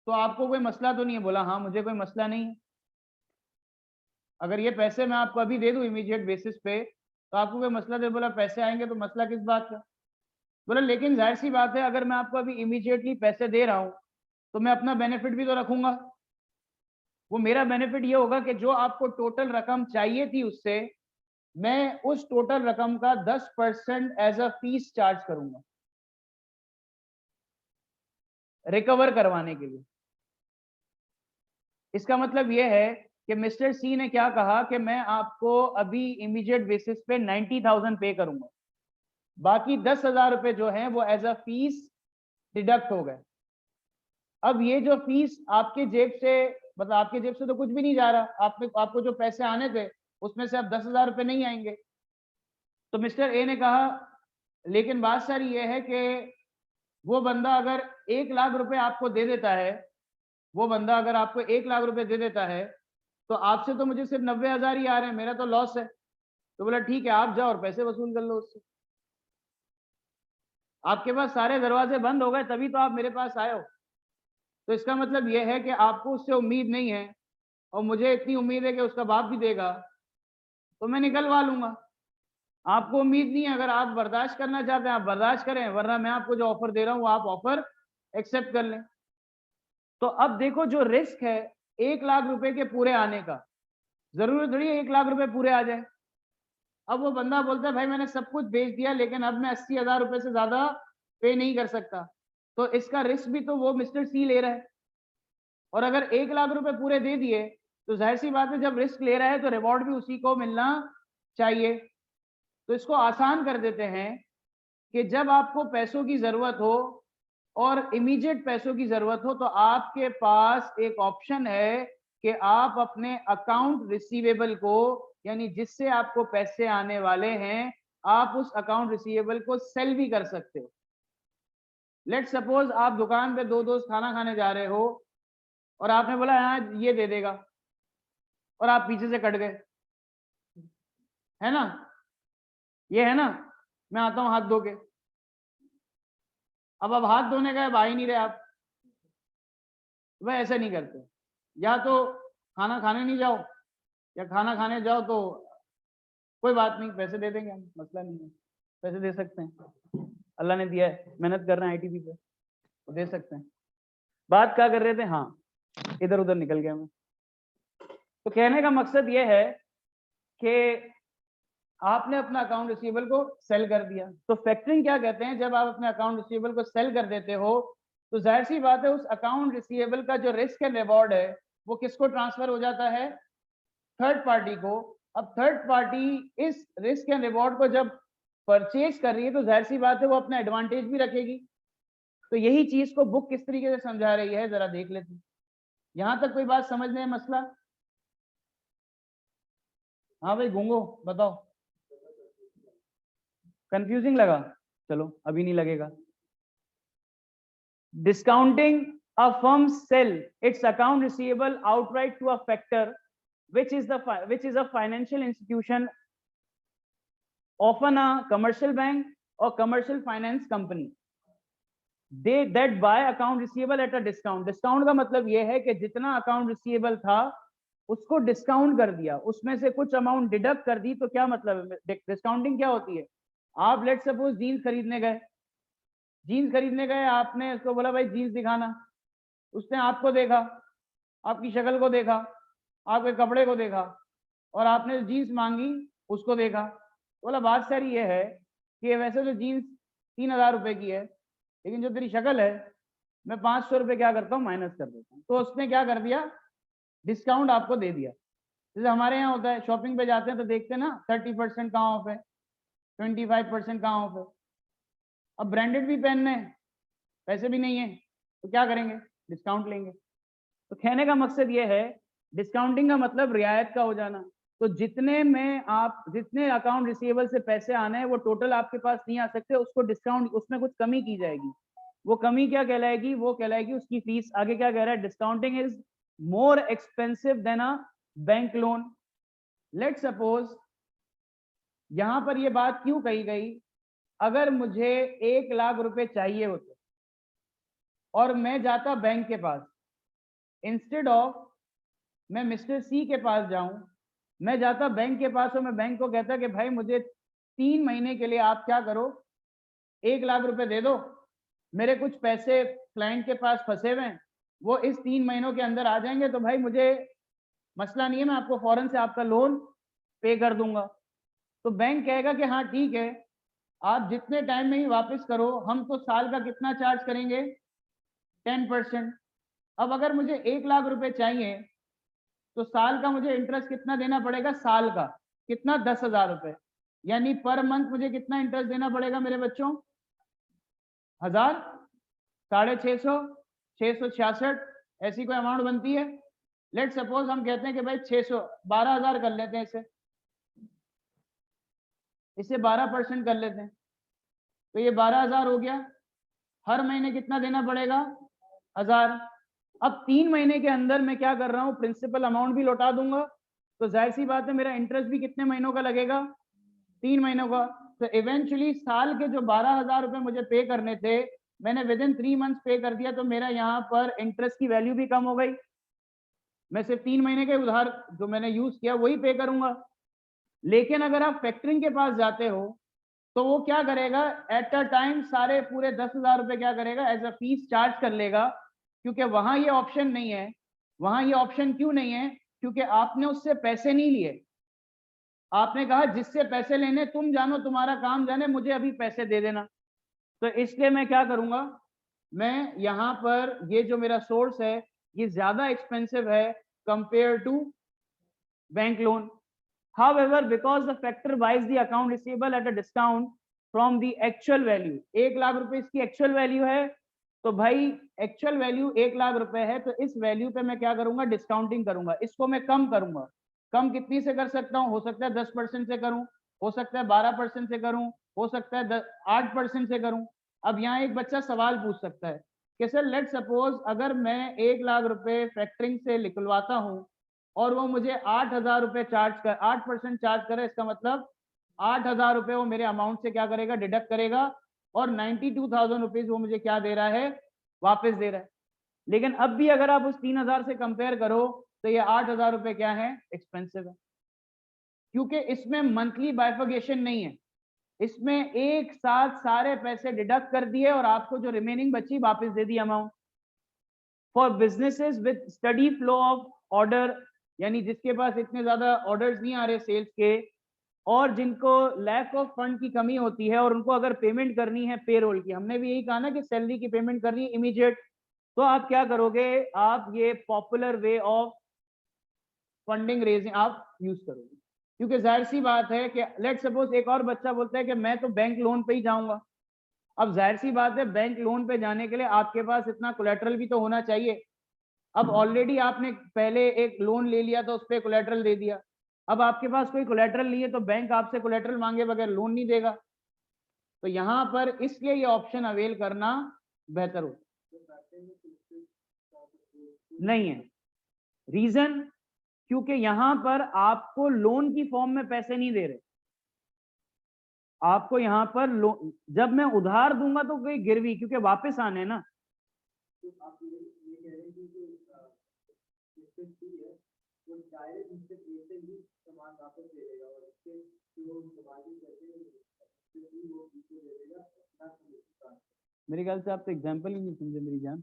तो आपको कोई मसला तो नहीं है, बोला हाँ मुझे कोई मसला नहीं है। अगर ये पैसे मैं आपको अभी दे दूं इमीडिएट बेसिस पे तो आपको कोई मसला दे, बोला पैसे आएंगे तो मसला किस बात का। बोला लेकिन जाहिर सी बात है, अगर मैं आपको अभी इमीडिएटली पैसे दे रहा हूं तो मैं अपना बेनिफिट भी तो रखूंगा। वो मेरा बेनिफिट ये होगा कि जो आपको टोटल रकम चाहिए थी उससे मैं उस टोटल रकम का 10% एज अ फीस चार्ज करूंगा रिकवर करवाने के लिए। इसका मतलब यह है कि मिस्टर सी ने क्या कहा कि मैं आपको अभी इमीडिएट बेसिस पे 90,000 पे करूंगा, बाकी 10,000 रुपए जो हैं वो एज अ फीस डिडक्ट हो गए। अब ये जो फीस आपके जेब से, मतलब आपके जेब से तो कुछ भी नहीं जा रहा, आपको जो पैसे आने थे उसमें से अब 10,000 रुपए नहीं आएंगे। तो मिस्टर ए ने कहा लेकिन बात सारी ये है कि वो बंदा अगर 1 लाख रुपए आपको दे देता है वो बंदा अगर आपको 1 लाख रुपए दे देता है तो आपसे तो मुझे सिर्फ 90,000 ही आ रहे हैं, मेरा तो लॉस है। तो बोला ठीक है, आप जाओ और पैसे वसूल कर लो उससे। आपके पास सारे दरवाजे बंद हो गए तभी तो आप मेरे पास आए हो। तो इसका मतलब यह है कि आपको उससे उम्मीद नहीं है और मुझे इतनी उम्मीद है कि उसका बाप भी देगा, तो मैं निकलवा लूंगा। आपको उम्मीद नहीं है, अगर आप बर्दाश्त करना चाहते हैं आप बर्दाश्त करें, वरना मैं आपको जो ऑफर दे रहा हूं आप ऑफर एक्सेप्ट कर लें। तो अब देखो, जो रिस्क है 1 लाख रुपए के पूरे आने का, जरूरी थोड़ी है 1 लाख रुपए पूरे आ जाए। अब वो बंदा बोलता है भाई मैंने सब कुछ बेच दिया लेकिन अब मैं 80,000 रुपए से ज्यादा पे नहीं कर सकता, तो इसका रिस्क भी तो वो मिस्टर सी ले रहा है। और अगर 1 लाख रुपए पूरे दे दिए तो जाहिर सी बात है, जब रिस्क ले रहा है तो रिवॉर्ड भी उसी को मिलना चाहिए। तो इसको आसान कर देते हैं कि जब आपको पैसों की जरूरत हो और इमीडिएट पैसों की जरूरत हो तो आपके पास एक ऑप्शन है कि आप अपने अकाउंट रिसीवेबल को, यानी जिससे आपको पैसे आने वाले हैं, आप उस अकाउंट रिसीवेबल को सेल भी कर सकते हो। लेट सपोज आप दुकान पे 2 दोस्त खाना खाने जा रहे हो और आपने बोला हाँ ये दे देगा, और आप पीछे से कट गए, है ना, ये है ना, मैं आता हूं हाथ धो के। अब हाथ धोने गए, भाई नहीं रहे आप, वह ऐसा नहीं करते। या तो खाना खाने नहीं जाओ, या खाना खाने जाओ तो कोई बात नहीं, पैसे दे देंगे हम, मसला नहीं है, पैसे दे सकते हैं, अल्लाह ने दिया है, मेहनत कर रहे हैं आईटीबी पे, तो दे सकते हैं। बात क्या कर रहे थे, हाँ इधर उधर निकल गया मैं। तो कहने का मकसद ये है कि आपने अपना अकाउंट रिसीवेबल को सेल कर दिया। तो फैक्टरिंग क्या कहते हैं, जब आप अपने अकाउंट रिसीवेबल को सेल कर देते हो तो जाहिर सी बात है उस अकाउंट रिसीवेबल का जो रिस्क एंड रिवॉर्ड है वो किसको ट्रांसफर हो जाता है, थर्ड पार्टी को। अब थर्ड पार्टी इस रिस्क एंड रिवॉर्ड को जब परचेज कर रही है तो जाहिर सी बात है वो अपना एडवांटेज भी रखेगी। तो यही चीज को बुक किस तरीके से समझा रही है जरा देख लेते हैं। यहां तक कोई बात समझने में मसला? हाँ भाई गूंगो बताओ, कंफ्यूजिंग लगा? चलो अभी नहीं लगेगा। Discounting, a firm sell its account receivable outright to a factor which is a financial institution, often a commercial bank or commercial finance company. They that buy account receivable at a discount. Discount का मतलब ये है कि जितना account receivable था उसको discount कर दिया, उसमें से कुछ अमाउंट डिडक्ट कर दी। तो क्या मतलब है डिस्काउंटिंग क्या होती है? आप लेट सपोज जीन्स खरीदने गए, जीन्स खरीदने गए, आपने उसको बोला भाई जीन्स दिखाना, उसने आपको देखा, आपकी शक्ल को देखा, आपके कपड़े को देखा, और आपने जीन्स मांगी, उसको देखा, बोला बात सारी ये है कि वैसे तो जीन्स 3,000 रुपए की है लेकिन जो तेरी शक्ल है मैं 500 रुपए क्या करता हूँ माइनस कर देता हूँ। तो उसने क्या कर दिया, डिस्काउंट आपको दे दिया। जैसे हमारे यहाँ होता है, शॉपिंग पे जाते हैं तो देखते हैं ना 30% कहाँ ऑफ है, 25% कहाँ ऑफ है। अब ब्रांडेड भी पहनने हैं, पैसे भी नहीं है, तो क्या करेंगे, डिस्काउंट लेंगे। तो कहने का मकसद ये है, डिस्काउंटिंग का मतलब रियायत का हो जाना। तो जितने में आप, जितने अकाउंट रिसीवेबल से पैसे आने हैं वो टोटल आपके पास नहीं आ सकते, उसको डिस्काउंट, उसमें कुछ कमी की जाएगी। वो कमी क्या कहलाएगी, वो कहलाएगी उसकी फीस। आगे क्या कह रहा है, discounting is more expensive than a bank loan. Let suppose यहां पर ये बात क्यों कही गई, अगर मुझे 1 लाख रुपए चाहिए होते और मैं जाता बैंक के पास, इंस्टेड ऑफ मैं मिस्टर सी के पास जाऊं, मैं जाता बैंक के पास और मैं बैंक को कहता कि भाई मुझे 3 महीने के लिए आप क्या करो, 1 लाख रुपए दे दो, मेरे कुछ पैसे क्लाइंट के पास फंसे हुए हैं, वो इस 3 महीनों के अंदर आ जाएंगे, तो भाई मुझे मसला नहीं है, मैं आपको फौरन से आपका लोन पे कर दूंगा। तो बैंक कहेगा कि हाँ ठीक है, आप जितने टाइम में ही वापस करो, हम तो साल का कितना चार्ज करेंगे, 10%। अब अगर मुझे 1 लाख रुपए चाहिए तो साल का मुझे इंटरेस्ट कितना देना पड़ेगा, साल का कितना, 10,000 रुपए, यानी पर मंथ मुझे कितना इंटरेस्ट देना पड़ेगा मेरे बच्चों, 1000, 650, 666, ऐसी कोई अमाउंट बनती है। लेट सपोज हम कहते हैं कि भाई 600, 12,000 कर लेते हैं, इसे 12% कर लेते हैं, तो ये 12,000 हो गया। हर महीने कितना देना पड़ेगा, 1000। अब 3 महीने के अंदर मैं क्या कर रहा हूँ, प्रिंसिपल अमाउंट भी लौटा दूंगा, तो जाहिर सी बात है मेरा इंटरेस्ट भी कितने महीनों का लगेगा, 3 महीनों का। तो इवेंचुअली साल के जो 12,000 रुपए मुझे पे करने थे, मैंने विद इन 3 मंथ्स पे कर दिया, तो मेरा यहाँ पर इंटरेस्ट की वैल्यू भी कम हो गई। मैं सिर्फ 3 महीने के उधार जो मैंने यूज किया वही पे करूंगा। लेकिन अगर आप फैक्टरिंग के पास जाते हो तो वो क्या करेगा, एट अ टाइम सारे पूरे 10,000 रुपए क्या करेगा, एज अ फीस चार्ज कर लेगा, क्योंकि वहां ये ऑप्शन नहीं है। वहां ये ऑप्शन क्यों नहीं है, क्योंकि आपने उससे पैसे नहीं लिए। आपने कहा जिससे पैसे लेने तुम जानो, तुम्हारा काम जाने, मुझे अभी पैसे दे देना। तो इसलिए मैं क्या करूंगा, मैं यहाँ पर ये जो मेरा सोर्स है ये ज्यादा एक्सपेंसिव है compare to bank loan. However, because the factor buys the account receivable at a discount from the actual value, 1 lakh रुपए इसकी एक्चुअल वैल्यू है, तो भाई एक्चुअल वैल्यू 1 लाख रुपए है, तो इस वैल्यू पे मैं क्या करूंगा, डिस्काउंटिंग करूंगा, इसको मैं कम करूंगा। कम कितनी से कर सकता हूँ, हो सकता है 10% से करूं, हो सकता है 12% से करूं, हो सकता है 8% से करूं। अब यहाँ एक बच्चा सवाल पूछ सकता है कि सर लेट सपोज अगर मैं 1 लाख रुपए फैक्टरिंग से निकलवाता हूँ और वो मुझे 8,000 रुपए चार्ज कर, 8% चार्ज करे, इसका मतलब 8,000 रुपए वो मेरे अमाउंट से क्या करेगा, डिडक्ट करेगा, और 92,000 रुपीज वो मुझे क्या दे रहा है, वापस दे रहा है। लेकिन अब भी अगर आप उस 3,000 से कंपेयर करो तो ये 8,000 रुपए क्या है, एक्सपेंसिव है, क्योंकि इसमें मंथली बाइफर्गेशन नहीं है। इसमें एक साथ सारे पैसे डिडक्ट कर दिए और आपको जो रिमेनिंग बची वापस दे दी amount. For businesses with steady flow of order, यानी जिसके पास इतने ज्यादा ऑर्डर्स नहीं आ रहे सेल्स के, और जिनको लैक ऑफ फंड की कमी होती है, और उनको अगर पेमेंट करनी है पेरोल की, हमने भी यही कहा ना कि सैलरी की पेमेंट करनी है इमीडिएट, तो आप क्या करोगे, आप ये popular way of funding raising आप यूज करोगे। क्योंकि जाहिर सी बात है कि लेट सपोज एक और बच्चा बोलता है कि मैं तो बैंक लोन पे ही जाऊंगा। अब जाहिर सी बात है बैंक लोन पे जाने के लिए आपके पास इतना कोलेटरल भी तो होना चाहिए। अब ऑलरेडी आपने पहले एक लोन ले लिया तो उस पर कोलेटरल दे दिया, अब आपके पास कोई कोलेटरल नहीं है, तो बैंक आपसे कोलेटरल मांगे बगैर लोन नहीं देगा। तो यहाँ पर इसलिए ये ऑप्शन अवेल करना बेहतर हो नहीं है। रीजन, क्योंकि यहाँ पर आपको लोन की फॉर्म में पैसे नहीं दे रहे, आपको यहाँ पर लोन, जब मैं उधार दूंगा तो कोई गिरवी, क्योंकि वापस आने ना। मेरे ख्याल से आप तो एग्जाम्पल ही नहीं समझे मेरी जान,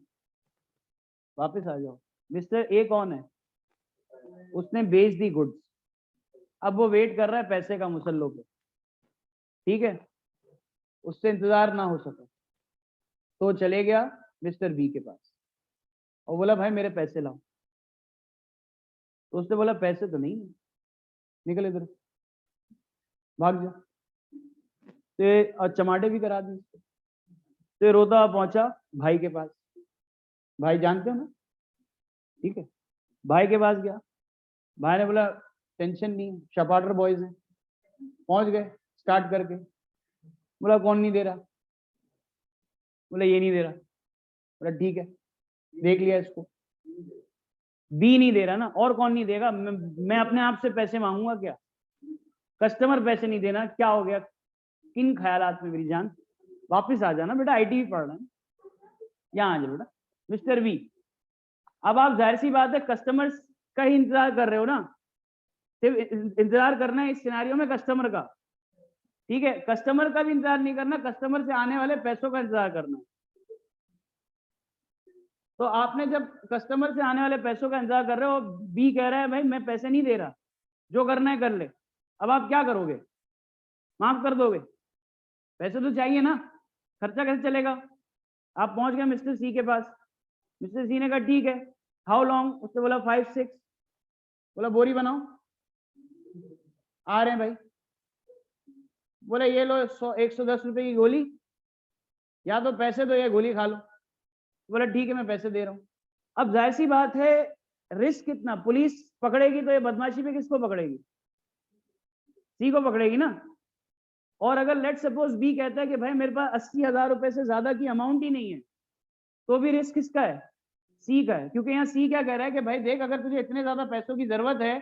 वापस आ जाओ। मिस्टर ए कौन है, उसने बेच दी गुड्स, अब वो वेट कर रहा है पैसे का मुसल्लों पे, ठीक है, उससे इंतजार ना हो सका तो चले गया मिस्टर बी के पास और बोला भाई मेरे पैसे लाओ। तो उसने बोला पैसे तो नहीं है, निकल इधर, भाग जा। तो चमाटे भी करा दी। तो रोता पहुंचा भाई के पास, भाई जानते हो ना, ठीक है, भाई के पास गया। भाई ने बोला टेंशन नहीं, शपाटर बॉयज हैं, पहुंच गए स्टार्ट करके। बोला कौन नहीं दे रहा, बोला ये नहीं दे रहा। बोला ठीक है, देख लिया इसको, बी नहीं दे रहा ना, और कौन नहीं देगा, मैं अपने आप से पैसे मांगूंगा क्या, कस्टमर पैसे नहीं देना, क्या हो गया, किन ख्यालात में मेरी जान, वापस आ जाना बेटा, आईटी भी पढ़ रहे हैं, यहाँ आ जाओ बेटा मिस्टर वी। अब आप जाहिर सी बात है कस्टमर्स का ही इंतजार कर रहे हो ना, सिर्फ इंतजार करना है इस सिनेरियो में कस्टमर का, ठीक है, कस्टमर का भी इंतजार नहीं करना, कस्टमर से आने वाले पैसों का इंतजार करना है। तो आपने जब कस्टमर से आने वाले पैसों का इंतजार कर रहे हो, बी कह रहा है भाई मैं पैसे नहीं दे रहा, जो करना है कर ले, अब आप क्या करोगे, माफ कर दोगे, पैसे तो चाहिए ना, खर्चा कैसे चलेगा। आप पहुंच गए मिस्टर सी के पास, मिस्टर सी ने कहा ठीक है, हाउ लॉन्ग, उसने बोला 5-6, बोला बोरी बनाओ, आ रहे हैं भाई। बोले ये लो 110 रुपए की गोली, या तो पैसे दो या गोली खा लो। बोला ठीक है मैं पैसे दे रहा हूँ। अब जाहिर सी बात है रिस्क कितना, पुलिस पकड़ेगी तो ये बदमाशी में किसको पकड़ेगी, सी को पकड़ेगी ना। और अगर लेट सपोज बी कहता है कि भाई मेरे पास 80,000 रुपए से ज्यादा की अमाउंट ही नहीं है, तो भी रिस्क किसका है, सी का है, क्योंकि यहाँ सी क्या कह रहा है कि भाई देख, अगर तुझे इतने ज्यादा पैसों की जरूरत है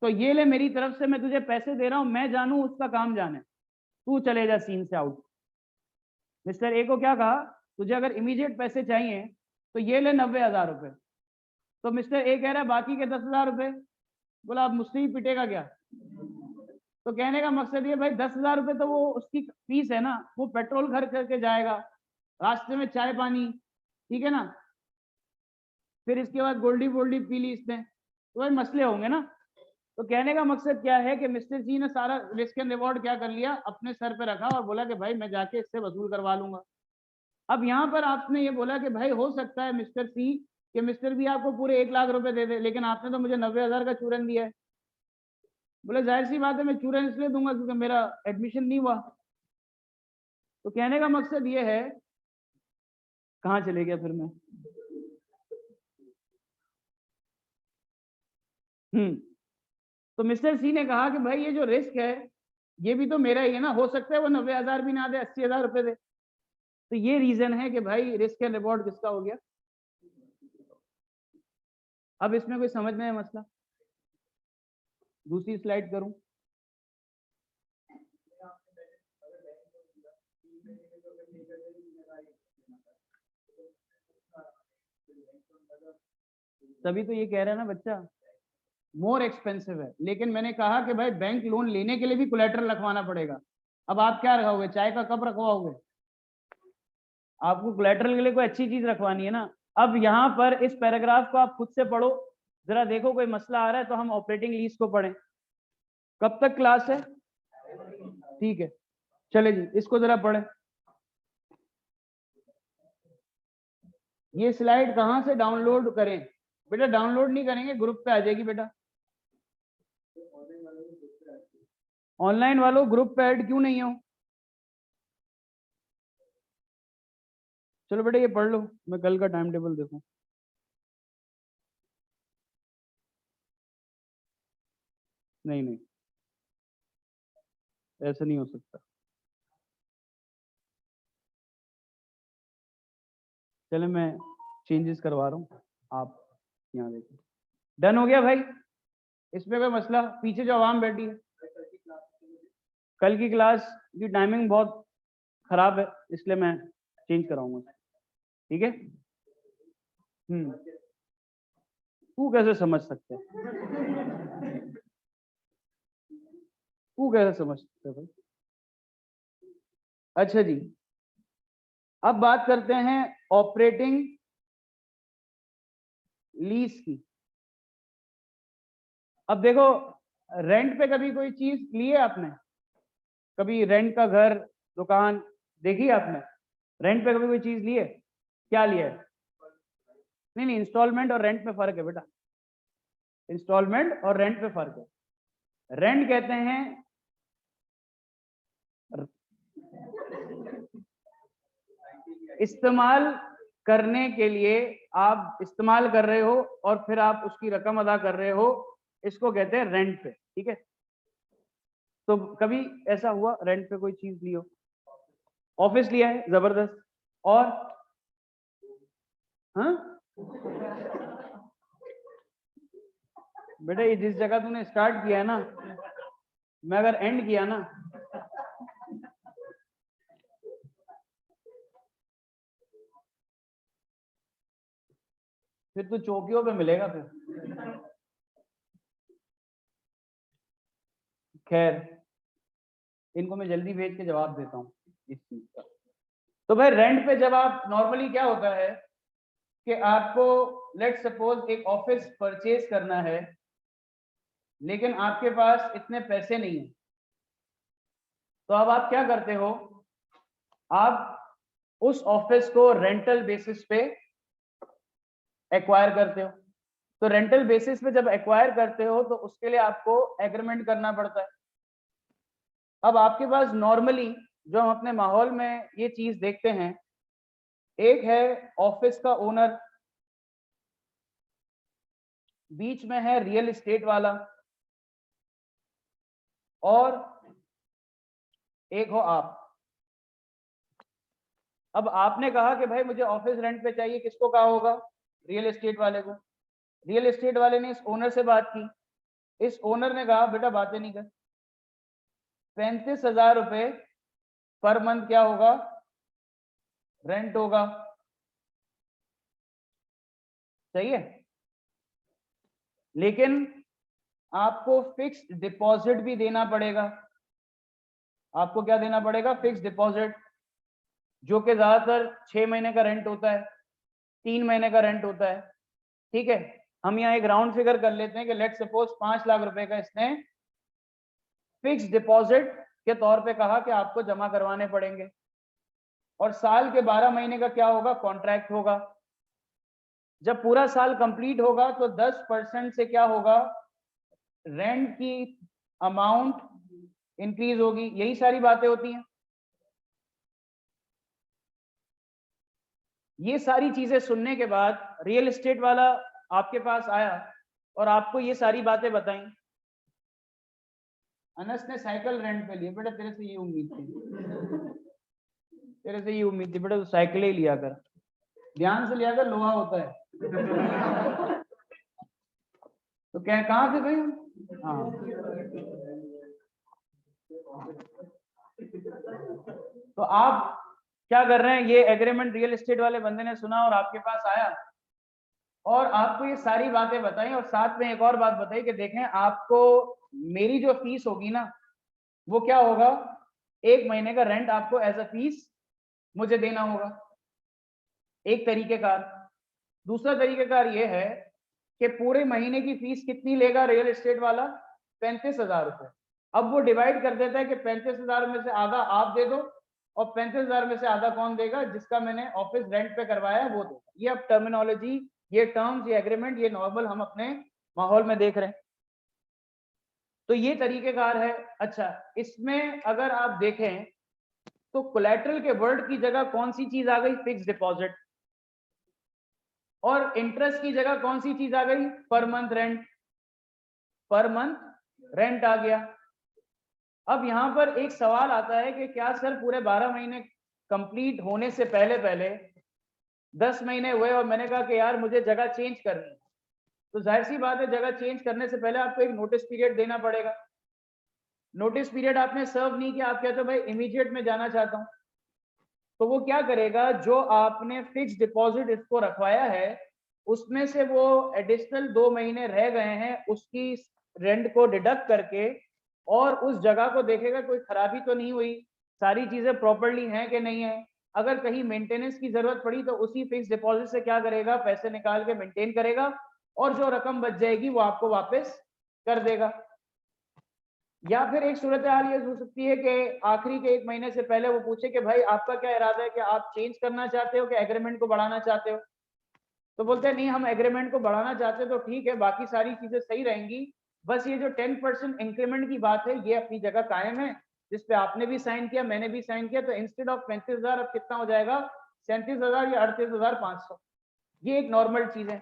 तो ये ले, मेरी तरफ से मैं तुझे पैसे दे रहा हूं, मैं जानू उसका काम जाने, तू चले जा सीन से आउट। मिस्टर ए को क्या कहा, तुझे अगर इमीडिएट पैसे चाहिए तो ये ले 90,000 रुपए। तो मिस्टर ए कह रहा है बाकी के 10,000 रुपए। बोला अब मुझसे ही पिटेगा क्या? तो कहने का मकसद ये भाई 10,000 रुपए तो वो उसकी फीस है ना, वो पेट्रोल खर्च करके जाएगा, रास्ते में चाय पानी, ठीक है ना, फिर इसके बाद गोल्डी वोल्डी पी ली इसने, तो भाई मसले होंगे ना। तो कहने का मकसद क्या है कि मिस्टर सी ने सारा रिस्क एंड रिवॉर्ड क्या कर लिया, अपने सर पे रखा और बोला कि भाई मैं जाके इससे वसूल करवा लूंगा। अब यहाँ पर आपने ये बोला कि भाई हो सकता है मिस्टर सी कि मिस्टर बी आपको पूरे 1,00,000 रुपए दे दे, लेकिन आपने तो मुझे 90,000 का चूरन दिया है। बोले जाहिर सी बात है, मैं चूरन इसलिए दूंगा क्योंकि मेरा एडमिशन नहीं हुआ। तो कहने का मकसद ये है, कहाँ चले गया फिर मैं? तो मिस्टर सी ने कहा कि भाई ये जो रिस्क है ये भी तो मेरा ही है ना, हो सकता है वो 90,000 भी ना दे, 80,000 रुपए दे। तो ये रीजन है कि भाई रिस्क एंड रिवॉर्ड किसका हो गया। अब इसमें कोई समझ में है मसला? दूसरी स्लाइड करूं? तभी तो ये कह रहा है ना बच्चा, मोर एक्सपेंसिव है, लेकिन मैंने कहा कि भाई बैंक लोन लेने के लिए भी कोलेटरल रखवाना पड़ेगा। अब आप क्या रखोगे, चाय का कप रखवाओगे? आपको कोलेटरल के लिए कोई अच्छी चीज रखवानी है ना। अब यहाँ पर इस पैराग्राफ को आप खुद से पढ़ो, जरा देखो कोई मसला आ रहा है तो हम ऑपरेटिंग लीज को पढ़ें। कब तक क्लास है? ठीक है, चले जी इसको जरा पढ़ें। ये स्लाइड कहाँ से डाउनलोड करें? बेटा डाउनलोड नहीं करेंगे, ग्रुप पे आ जाएगी बेटा। ऑनलाइन वालों ग्रुप पे ऐड क्यों नहीं हो? चलो बेटा ये पढ़ लो, मैं कल का टाइम टेबल देखूं। नहीं नहीं, ऐसा नहीं हो सकता। चले मैं चेंजेस करवा रहा हूँ, आप यहाँ देखो। डन हो गया भाई? इसमें कोई मसला? पीछे जो आवाम बैठी है, कल की क्लास की टाइमिंग बहुत खराब है, इसलिए मैं चेंज कराऊंगा, ठीक है? तू कैसे समझ सकते है? तू कैसे समझ सकते है भाई? अच्छा जी, अब बात करते हैं ऑपरेटिंग लीज की। अब देखो, रेंट पे कभी कोई चीज ली है आपने? कभी रेंट का घर, दुकान देखी है आपने? रेंट पे कभी कोई चीज ली है? क्या लिया है? नहीं नहीं, इंस्टॉलमेंट और रेंट में फर्क है बेटा। इंस्टॉलमेंट और रेंट पे फर्क है। रेंट कहते हैं इस्तेमाल करने के लिए, आप इस्तेमाल कर रहे हो और फिर आप उसकी रकम अदा कर रहे हो, इसको कहते हैं रेंट पे, ठीक है? तो कभी ऐसा हुआ रेंट पे कोई चीज ली हो? ऑफिस लिया है, जबरदस्त। और हाँ बेटा, ये जिस जगह तूने स्टार्ट किया है ना, मैं अगर एंड किया ना, फिर तो चौकियों पे मिलेगा फिर। खैर, इनको मैं जल्दी भेज के जवाब देता हूँ इस चीज का। तो भाई रेंट पे जब आप नॉर्मली क्या होता है कि आपको लेट सपोज एक ऑफिस परचेज करना है, लेकिन आपके पास इतने पैसे नहीं है, तो अब आप क्या करते हो, आप उस ऑफिस को रेंटल बेसिस पे एक्वायर करते हो। तो रेंटल बेसिस पे जब एक्वायर करते हो तो उसके लिए आपको एग्रीमेंट करना पड़ता है। अब आपके पास नॉर्मली जो हम अपने माहौल में ये चीज देखते हैं, एक है ऑफिस का ओनर, बीच में है रियल एस्टेट वाला, और एक हो आप। अब आपने कहा कि भाई मुझे ऑफिस रेंट पे चाहिए, किसको कहा होगा? रियल एस्टेट वाले को। रियल एस्टेट वाले ने इस ओनर से बात की, इस ओनर ने कहा बेटा बातें नहीं कर, 35,000 रुपए पर मंथ क्या होगा, रेंट होगा। सही है, लेकिन आपको फिक्स्ड डिपॉजिट भी देना पड़ेगा। आपको क्या देना पड़ेगा, फिक्स्ड डिपॉजिट, जो कि ज्यादातर 6 महीने का रेंट होता है, 3 महीने का रेंट होता है। ठीक है, हम यहाँ एक राउंड फिगर कर लेते हैं कि लेट सपोज 5 लाख रुपए का इसने फिक्स्ड डिपॉजिट के तौर पे कहा कि आपको जमा करवाने पड़ेंगे, और साल के 12 महीने का क्या होगा, कॉन्ट्रैक्ट होगा। जब पूरा साल कंप्लीट होगा तो 10% से क्या होगा, रेंट की अमाउंट इंक्रीज होगी। यही सारी बातें होती हैं। ये सारी चीजें सुनने के बाद रियल एस्टेट वाला आपके पास आया और आपको ये सारी बातें बताई। अनस ने साइकिल रेंट पे लिए, बेटा तेरे से ये उम्मीद थी, तेरे से ये उम्मीद थी बेटा, तो साइकिल ही लिया कर, ध्यान से लिया कर, लोहा होता है। तो क्या कहाँ से भाई, हाँ, तो आप क्या कर रहे हैं, ये एग्रीमेंट रियल एस्टेट वाले बंदे ने सुना और आपके पास आया और आपको ये सारी बातें बताई, और साथ में एक और बात बताई कि देखें आपको मेरी जो फीस होगी ना, वो क्या होगा, 1 महीने का रेंट आपको एज अ फीस मुझे देना होगा। एक तरीकेकार। दूसरा तरीकेकार ये है कि पूरे महीने की फीस कितनी लेगा रियल एस्टेट वाला, 35,000 रुपए। अब वो डिवाइड कर देता है कि 35,000 में से आधा आप दे दो और 35,000 में से आधा कौन देगा, जिसका मैंने ऑफिस रेंट पे करवाया है वो देगा। ये अब टर्मिनोलॉजी, ये टर्म्स, ये एग्रीमेंट, ये नॉर्मल हम अपने माहौल में देख रहे हैं। तो ये तरीकेकार है। अच्छा, इसमें अगर आप देखें तो कोलैटरल के वर्ड की जगह कौन सी चीज आ गई, फिक्स डिपॉजिट, और इंटरेस्ट की जगह कौन सी चीज आ गई, per month rent. Per month rent आ गया। अब यहां पर एक सवाल आता है कि क्या सर पूरे 12 महीने कंप्लीट होने से पहले पहले 10 महीने हुए और मैंने कहा कि यार मुझे जगह चेंज करनी है, तो जाहिर सी बात है जगह चेंज करने से पहले आपको एक नोटिस पीरियड देना पड़ेगा। नोटिस पीरियड आपने सर्व नहीं किया, आप कहते हो भाई इमीडिएट में जाना चाहता हूं, तो वो क्या करेगा, जो आपने फिक्स डिपॉजिट इसको रखवाया है उसमें से वो एडिशनल 2 महीने रह गए हैं उसकी रेंट को डिडक्ट करके, और उस जगह को देखेगा कोई खराबी तो नहीं हुई, सारी चीजें प्रॉपर्ली हैं कि नहीं है। अगर कहीं मेंटेनेंस की जरूरत पड़ी तो उसी फिक्स डिपॉजिट से क्या करेगा, पैसे निकाल के मेंटेन करेगा, और जो रकम बच जाएगी वो आपको वापस कर देगा। या फिर एक सूरत हाल ये हो सकती है कि आखिरी के 1 महीने से पहले वो पूछे कि भाई आपका क्या इरादा है, कि आप चेंज करना चाहते हो कि एग्रीमेंट को बढ़ाना चाहते हो। तो बोलते हैं नहीं हम एग्रीमेंट को बढ़ाना चाहते हैं, तो ठीक है बाकी सारी चीजें सही रहेंगी, बस ये जो 10% इंक्रीमेंट की बात है ये अपनी जगह कायम है, जिसपे आपने भी साइन किया मैंने भी साइन किया। तो इंस्टेड ऑफ 35,000 अब कितना हो जाएगा, 37,000 या 38,500। ये एक नॉर्मल चीज है।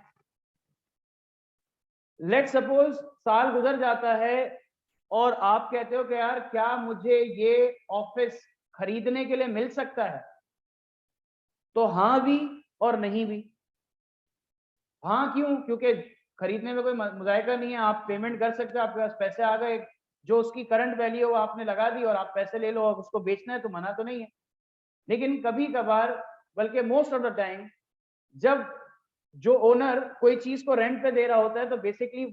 लेट सपोज साल गुजर जाता है और आप कहते हो कि यार क्या मुझे ये ऑफिस खरीदने के लिए मिल सकता है, तो हाँ भी और नहीं भी। हाँ क्यों, क्योंकि खरीदने में कोई मुजायका नहीं है, आप पेमेंट कर सकते हो, आपके पास पैसे आ गए, जो उसकी करंट वैल्यू है वो आपने लगा दी और आप पैसे ले लो, और उसको बेचना है तो मना तो नहीं है। लेकिन कभी कभार, बल्कि मोस्ट ऑफ द टाइम, जब जो ओनर कोई चीज को रेंट पे दे रहा होता है तो बेसिकली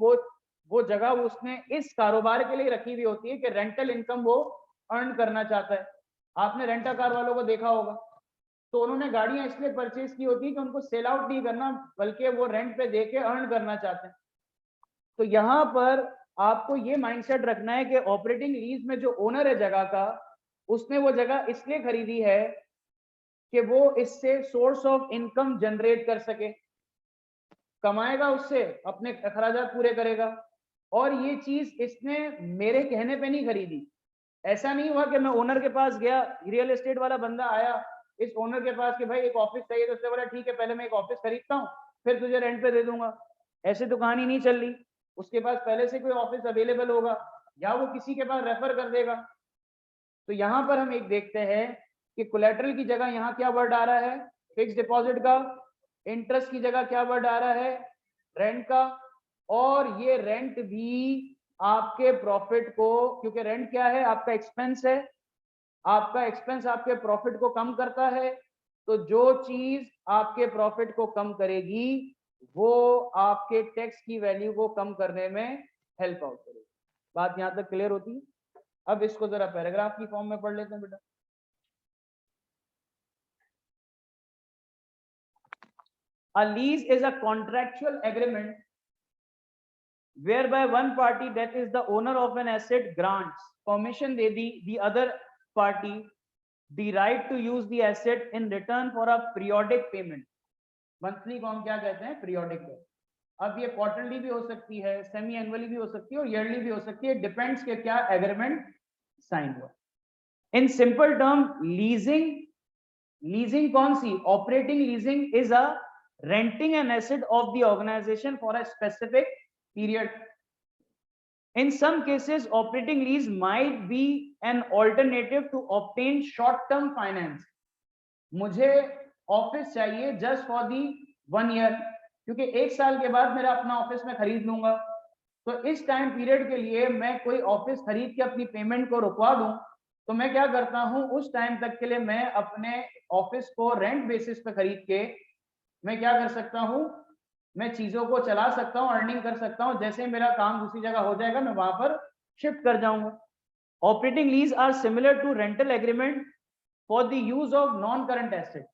वो जगह उसने इस कारोबार के लिए रखी हुई होती है कि रेंटल इनकम वो अर्न करना चाहता है। आपने रेंटा कार वालों को देखा होगा, तो उन्होंने गाड़ियां इसलिए परचेज की होती है कि उनको सेल आउट नहीं करना, बल्कि वो रेंट पे दे के अर्न करना चाहते हैं। तो यहाँ पर आपको ये माइंडसेट रखना है कि ऑपरेटिंग लीज में जो ओनर है जगह का, उसने वो जगह इसलिए खरीदी है कि वो इससे सोर्स ऑफ इनकम जनरेट कर सके, कमाएगा उससे, अपने अखराजात पूरे करेगा। और ये चीज इसने मेरे कहने पे नहीं खरीदी। ऐसा नहीं हुआ कि मैं ओनर के पास गया, रियल एस्टेट वाला बंदा आया इस ओनर के पास कि भाई एक ऑफिस चाहिए, तो उसने बोला ठीक है पहले मैं एक ऑफिस खरीदता हूँ फिर तुझे रेंट पे दे दूंगा। ऐसे तो कहानी नहीं चल रही। उसके पास पहले से कोई ऑफिस अवेलेबल होगा या वो किसी के पास रेफर कर देगा। तो यहाँ पर हम एक देखते हैं कि कोलेटरल की जगह यहाँ क्या वर्ड आ रहा है, फिक्स डिपॉजिट का, इंटरेस्ट की जगह क्या वर्ड आ रहा है, रेंट का, और ये रेंट भी आपके प्रॉफिट को, क्योंकि रेंट क्या है, आपका एक्सपेंस है, आपका एक्सपेंस आपके प्रॉफिट को कम करता है, तो जो चीज आपके प्रॉफिट को कम करेगी वो आपके टैक्स की वैल्यू को कम करने में हेल्प आउट करेगी। बात यहां तक क्लियर होती है? अब इसको जरा पैराग्राफ की फॉर्म में पढ़ लेते हैं बेटा। A lease is a contractual agreement whereby one party, that is the owner of an asset, grants permission they the the other party the right to use the asset in return for a periodic payment। Monthly को हम क्या कहते हैं, periodic पे। अब ये quarterly भी हो सकती है, सेमी एनुअली भी हो सकती है और ईयरली भी हो सकती है, डिपेंड्स के क्या एग्रीमेंट साइन हुआ। In simple term leasing, leasing कौन सी, operating leasing is a renting an asset of the organization for a specific period. In some cases, operating lease might be an alternative to obtain short-term finance. मुझे office चाहिए just for the 1 year, क्योंकि 1 साल के बाद मेरा अपना office में खरीद लूंगा, तो इस टाइम पीरियड के लिए मैं कोई ऑफिस खरीद के अपनी पेमेंट को रुकवा दूं, तो मैं क्या करता हूं, उस टाइम तक के लिए मैं अपने ऑफिस को रेंट बेसिस पे खरीद के मैं क्या कर सकता हूं, मैं चीजों को चला सकता हूं, अर्निंग कर सकता हूं, जैसे मेरा काम दूसरी जगह हो जाएगा मैं वहां पर शिफ्ट कर जाऊंगा। Operating lease are similar to rental agreement for the use of non current asset.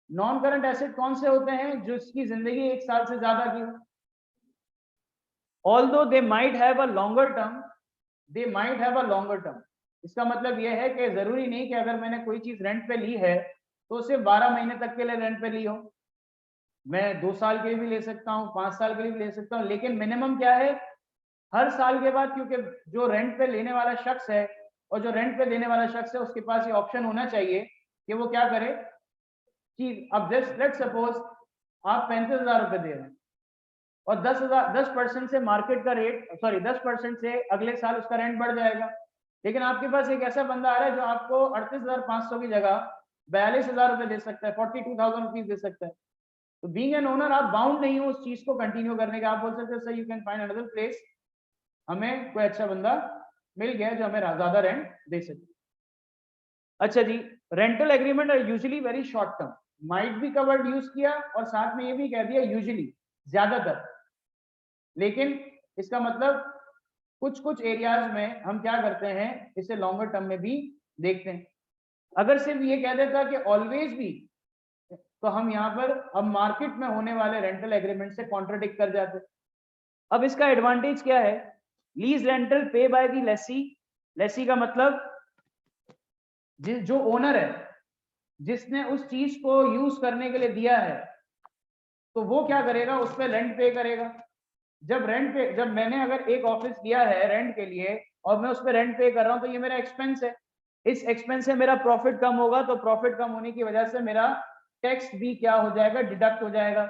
Non current asset कौन से होते हैं, जिसकी जिंदगी 1 साल से ज्यादा की हो। Although they might have a longer term, they might have a longer term. इसका मतलब यह है कि जरूरी नहीं कि अगर मैंने कोई चीज रेंट पे ली है तो सिर्फ 12 महीने तक के लिए रेंट पे ली हो, मैं 2 साल के लिए भी ले सकता हूँ, 5 साल के लिए भी ले सकता हूँ, लेकिन मिनिमम क्या है, हर साल के बाद, क्योंकि जो रेंट पे लेने वाला शख्स है और जो रेंट पे देने वाला शख्स है उसके पास ये ऑप्शन होना चाहिए कि वो क्या करे कि अब जस्ट लेट सपोज आप 35,000 रुपए दे रहे हैं और 10% से मार्केट का रेट, सॉरी 10% से अगले साल उसका रेंट बढ़ जाएगा, लेकिन आपके पास एक ऐसा बंदा आ रहा है जो आपको 38,500 की जगह 42,000 रुपए दे सकता है, 42,000 रुपीज दे सकता है। तो बीइंग एन ओनर आप बाउंड नहीं हो उस चीज को कंटिन्यू करने का, आप बोल सकते हैं sir you can find another place, हमें कोई अच्छा बंदा मिल गया जो हमें ज्यादा रेंट दे सके। अच्छा जी, rental agreement are usually very short term, might भी कवर्ड यूज किया और साथ में ये भी कह दिया यूजुअली, ज्यादातर, लेकिन इसका मतलब कुछ कुछ एरियाज में हम क्या करते हैं इसे लॉन्गर टर्म में भी देखते हैं। अगर सिर्फ ये कह देता कि ऑलवेज भी, तो हम यहाँ पर अब मार्केट में होने वाले रेंटल एग्रीमेंट से कॉन्ट्राडिक्ट कर जाते। अब इसका एडवांटेज क्या है, लीज रेंटल पे बाय द लेसी, लेसी का मतलब जो ओनर है, जिसने उस चीज को यूज करने के लिए दिया है, तो वो क्या करेगा, उस पर रेंट पे करेगा। जब रेंट पे, जब मैंने अगर एक ऑफिस लिया है रेंट के लिए और मैं उस पर रेंट पे कर रहा हूं, तो ये मेरा एक्सपेंस है, इस एक्सपेंस से मेरा प्रॉफिट कम होगा, तो प्रॉफिट कम होने की वजह से मेरा टैक्स भी क्या हो जाएगा, डिडक्ट हो जाएगा।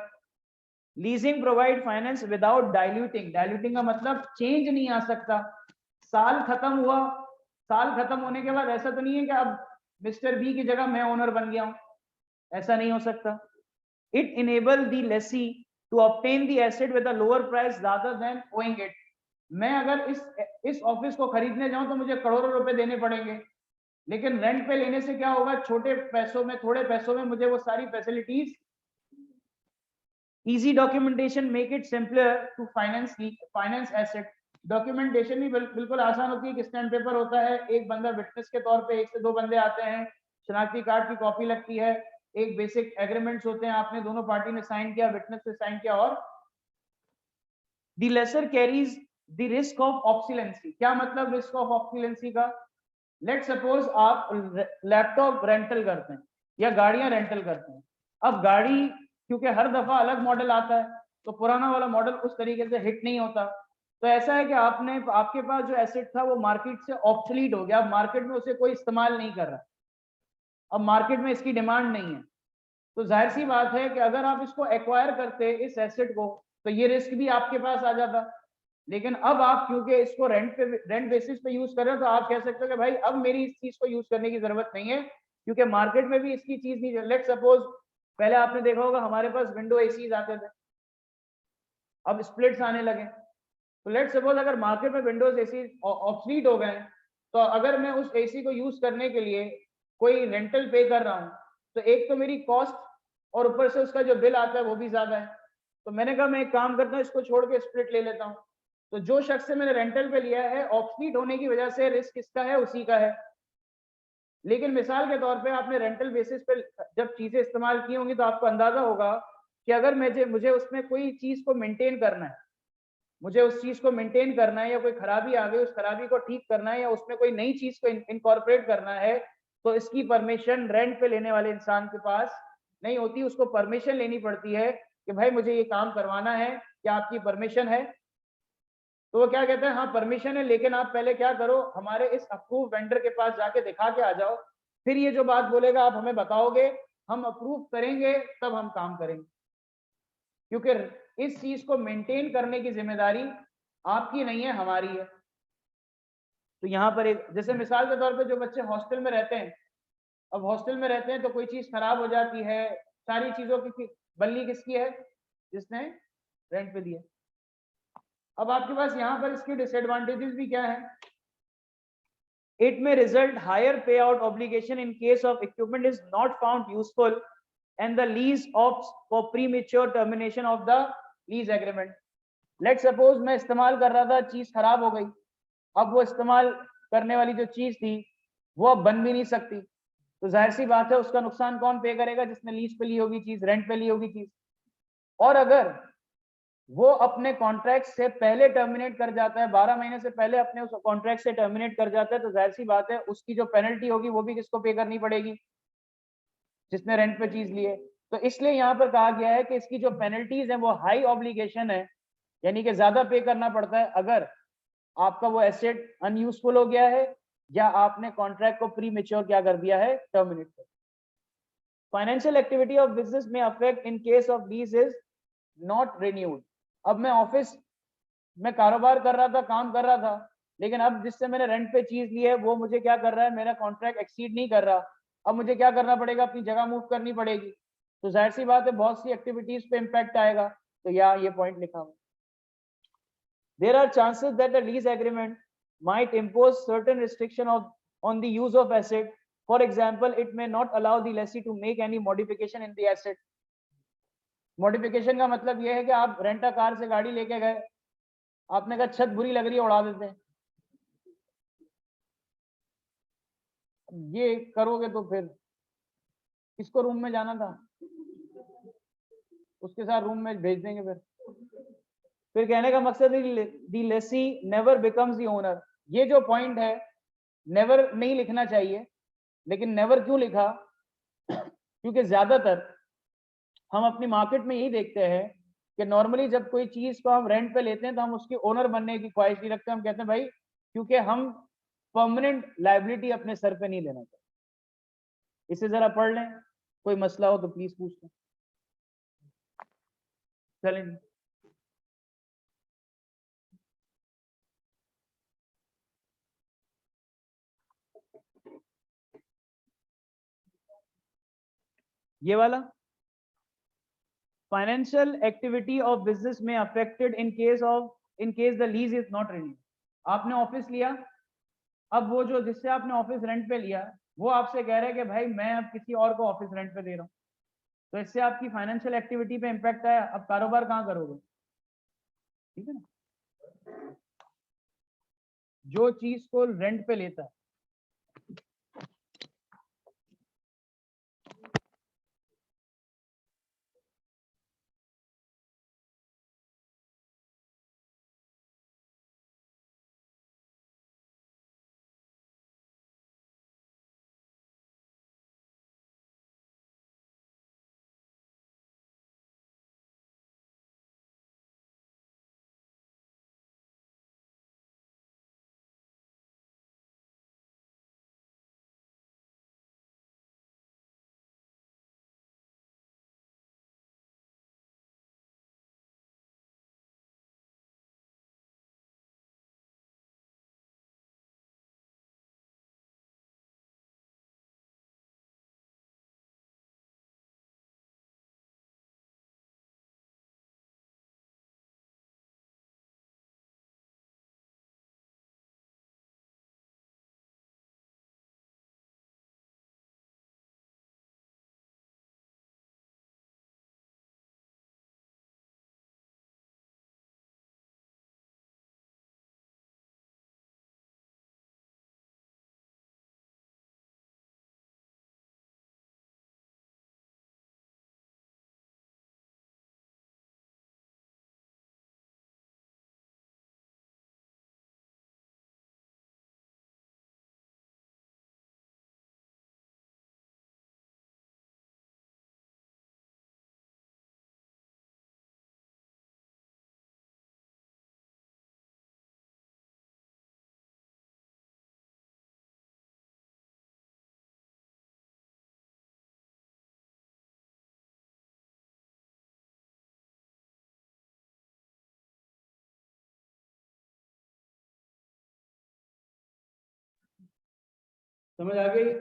Leasing provide finance without diluting, diluting का मतलब चेंज नहीं आ सकता, साल खत्म हुआ, साल खत्म होने के बाद ऐसा तो नहीं है कि अब मिस्टर बी की जगह मैं ओनर बन गया हूं, ऐसा नहीं हो सकता। It enable the lessee to obtain the asset with a lower price rather than owing it. मैं अगर इस ऑफिस को खरीदने जाऊं तो मुझे करोड़ों रुपए देने पड़ेंगे, लेकिन रेंट पे लेने से क्या होगा, छोटे पैसों में, थोड़े पैसों में मुझे वो सारी facilities. Easy documentation make it simpler to finance asset. Documentation भी बिल्कुल आसान होती है कि स्टैम्प पेपर होता है, एक बंदा विटनेस के तौर पे, 1 से 2 बंदे आते हैं, शनाख्ती कार्ड की कॉपी लगती है, एक बेसिक एग्रीमेंट्स होते हैं, आपने दोनों पार्टी ने साइन किया, विटनेस से साइन किया, और the lessor carries the risk of obsolescence. क्या मतलब रिस्क ऑफ ऑब्सोलेंसी का, लेट सपोज आप लैपटॉप रेंटल करते हैं या गाड़ियां रेंटल करते हैं। अब गाड़ी क्योंकि हर दफा अलग मॉडल आता है, तो पुराना वाला मॉडल उस तरीके से हिट नहीं होता, तो ऐसा है कि आपके पास जो एसेट था वो मार्केट से ऑब्सोलीट हो गया, अब मार्केट में उसे कोई इस्तेमाल नहीं कर रहा, अब मार्केट में इसकी डिमांड नहीं है, तो जाहिर सी बात है कि अगर आप इसको एक्वायर करते इस एसेट को, तो ये रिस्क भी आपके पास आ जाता। लेकिन अब आप क्योंकि इसको रेंट बेसिस पे यूज कर रहे हो, तो आप कह सकते हो कि भाई अब मेरी इस चीज को यूज करने की जरूरत नहीं है, क्योंकि मार्केट में भी इसकी चीज नहीं। लेट सपोज पहले आपने देखा होगा हमारे पास विंडो एसीज आते थे, अब स्प्लिट्स आने लगे। तो लेट्स सपोज अगर मार्केट में विंडोज एसी ऑब्सलीट हो गए, तो अगर मैं उस एसी को यूज करने के लिए कोई रेंटल पे कर रहा हूँ, तो एक तो मेरी कॉस्ट और ऊपर से उसका जो बिल आता है वो भी ज्यादा है। तो मैंने कहा मैं एक काम करता हूँ, इसको छोड़ के स्प्लिट ले लेता हूँ। तो जो शख्स से मैंने रेंटल पे लिया है, ऑब्सलीट होने की वजह से रिस्क किसका है? उसी का है। लेकिन मिसाल के तौर पे आपने रेंटल बेसिस पे जब चीजें इस्तेमाल की होंगी, तो आपको अंदाजा होगा कि अगर मुझे उसमें कोई चीज को मेंटेन करना है, मुझे उस चीज को मेंटेन करना है, या कोई खराबी आ गई उस खराबी को ठीक करना है, या उसमें कोई नई चीज को इनकॉर्पोरेट करना है, तो इसकी परमिशन रेंट पे लेने वाले इंसान के पास नहीं होती। उसको परमिशन लेनी पड़ती है कि भाई मुझे ये काम करवाना है, क्या आपकी परमिशन है? तो वो क्या कहते हैं, हाँ परमिशन है, लेकिन आप पहले क्या करो, हमारे इस अप्रूव वेंडर के पास जाके दिखा के आ जाओ, फिर ये जो बात बोलेगा आप हमें बताओगे, हम अप्रूव करेंगे, तब हम काम करेंगे। क्योंकि इस चीज को मेंटेन करने की जिम्मेदारी आपकी नहीं है, हमारी है। तो यहाँ पर एक जैसे मिसाल के तौर पे जो बच्चे हॉस्टल में रहते हैं, अब हॉस्टल में रहते हैं तो कोई चीज खराब हो जाती है, सारी चीजों की बल्ली किसकी है? जिसने रेंट पे दिया। अब आपके पास यहाँ पर इसकी डिसएडवांटेजेस भी क्या है? It may result higher payout obligation in case of equipment is not found useful and the lease opts for premature termination of the lease agreement. Let's suppose मैं इस्तेमाल कर रहा था, चीज खराब हो गई, अब वो इस्तेमाल करने वाली जो चीज थी वो अब बन भी नहीं सकती, तो जाहिर सी बात है उसका नुकसान कौन पे करेगा? जिसने लीज पे ली होगी चीज, रेंट पे ली होगी चीज। और अगर वो अपने कॉन्ट्रैक्ट से पहले टर्मिनेट कर जाता है, 12 महीने से पहले अपने उस कॉन्ट्रैक्ट से टर्मिनेट कर जाता है, तो जाहिर सी बात है उसकी जो पेनल्टी होगी वो भी किसको पे करनी पड़ेगी? जिसने रेंट पे चीज ली है। तो इसलिए यहाँ पर कहा गया है कि इसकी जो पेनल्टीज है वो हाई ऑब्लिगेशन है, यानी कि ज्यादा पे करना पड़ता है अगर आपका वो एसेट अनयूजफुल हो गया है या आपने कॉन्ट्रैक्ट को प्री मेच्योर क्या कर दिया है? टर्मिनेट कर। फाइनेंशियल एक्टिविटी ऑफ बिजनेस में affect in case of lease is not renewed. अब मैं ऑफिस में कारोबार कर रहा था, काम कर रहा था, लेकिन अब जिससे मैंने रेंट पे चीज ली है वो मुझे क्या कर रहा है? मेरा कॉन्ट्रैक्ट एक्सीड नहीं कर रहा, अब मुझे क्या करना पड़ेगा? अपनी जगह मूव करनी पड़ेगी। तो जाहिर सी बात है बहुत सी एक्टिविटीज पे इम्पैक्ट आएगा। तो यहाँ ये पॉइंट लिखा हुआ, there are chances that the lease agreement might impose certain restriction on the use of asset. For example, it may not allow the lessee to make any modification in the asset. Modification का मतलब यह है कि आप rent a car से गाड़ी लेके गए, आपने कहा छत बुरी लग रही है, उड़ा देते हैं। ये करोगे तो फिर किसको रूम में जाना था? उसके साथ रूम में भेज देंगे। फिर कहने का मकसद है the lessee never becomes the owner. ये जो पॉइंट है नेवर नहीं लिखना चाहिए, लेकिन नेवर क्यों लिखा? क्योंकि ज्यादातर हम अपनी मार्केट में यही देखते हैं कि नॉर्मली जब कोई चीज को हम रेंट पे लेते हैं तो हम उसकी ओनर बनने की ख्वाहिश नहीं रखते। हम कहते हैं भाई क्योंकि हम परमानेंट लायबिलिटी अपने सर पे नहीं लेना चाहते। इसे जरा पढ़ लें, कोई मसला हो तो प्लीज पूछ लें। चलें, ये वाला फाइनेंशियल एक्टिविटी ऑफ बिजनेस में affected in case the lease is not renewed. आपने ऑफिस लिया, अब वो जो जिससे आपने ऑफिस रेंट पे लिया वो आपसे कह रहे हैं कि भाई मैं अब किसी और को ऑफिस रेंट पे दे रहा हूँ, तो इससे आपकी फाइनेंशियल एक्टिविटी पे इम्पैक्ट आया। अब कारोबार कहाँ करोगे? ठीक है ना, जो चीज को रेंट पे लेता है समझ आ गई?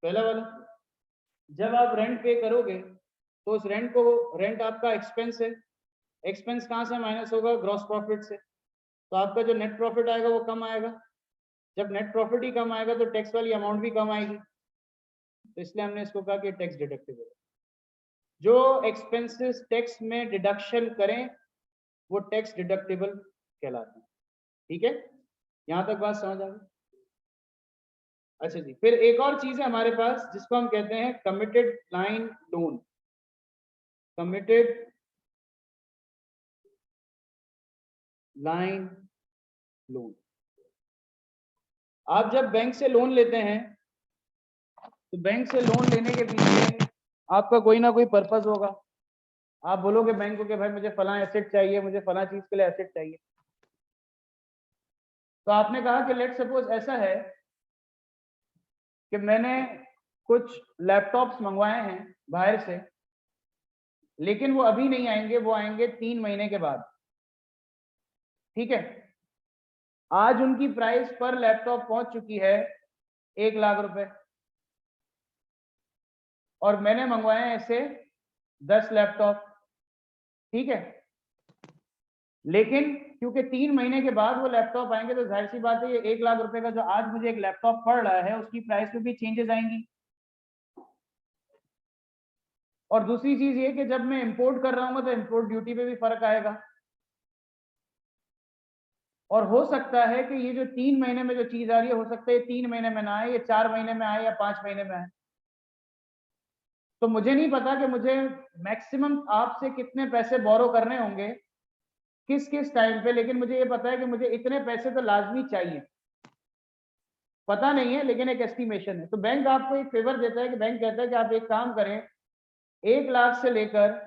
पहला वाला, जब आप रेंट पे करोगे तो उस रेंट आपका एक्सपेंस है, एक्सपेंस कहाँ से माइनस होगा? ग्रॉस प्रॉफिट से। तो आपका जो नेट प्रॉफिट आएगा वो कम आएगा, जब नेट प्रॉफिट ही कम आएगा तो टैक्स वाली अमाउंट भी कम आएगी, तो इसलिए हमने इसको कहा कि टैक्स डिडक्टिबल। जो एक्सपेंसेस टैक्स में डिडक्शन करें वो टैक्स डिडक्टिबल कहलाते हैं। ठीक है, यहां तक बात समझ आ गई? अच्छा जी, फिर एक और चीज है हमारे पास जिसको हम कहते हैं committed line loan. Committed line loan, आप जब बैंक से लोन लेते हैं तो बैंक से लोन लेने के पीछे आपका कोई ना कोई पर्पस होगा। आप बोलोगे बैंक को कि भाई मुझे फला एसेट चाहिए, मुझे फला चीज के लिए एसेट चाहिए। तो आपने कहा कि लेट सपोज ऐसा है कि मैंने कुछ लैपटॉप्स मंगवाए हैं बाहर से, लेकिन वो अभी नहीं आएंगे, वो आएंगे 3 महीने के बाद। ठीक है, आज उनकी प्राइस पर लैपटॉप पहुंच चुकी है 1 लाख रुपए, और मैंने मंगवाए हैं ऐसे 10 लैपटॉप। ठीक है, लेकिन क्योंकि 3 महीने के बाद वो लैपटॉप आएंगे तो जाहिर सी बात है ये 1 लाख रुपए का जो आज मुझे एक लैपटॉप पड़ रहा है उसकी प्राइस में भी चेंजेस आएंगी। और दूसरी चीज ये कि जब मैं इंपोर्ट कर रहा हूँ तो इंपोर्ट ड्यूटी पे भी फर्क आएगा, और हो सकता है कि ये जो 3 महीने में जो चीज आ रही है हो सकता है 3 महीने में ना आए, ये 4 महीने में आए या 5 महीने में आए। तो मुझे नहीं पता कि मुझे मैक्सिमम आपसे कितने पैसे बोरो करने होंगे किस किस टाइम पे, लेकिन मुझे ये पता है कि मुझे इतने पैसे तो लाजमी चाहिए। पता नहीं है लेकिन एक एस्टिमेशन है। तो बैंक आपको एक फेवर देता है कि बैंक कहता है कि आप एक काम करें, 1 लाख से लेकर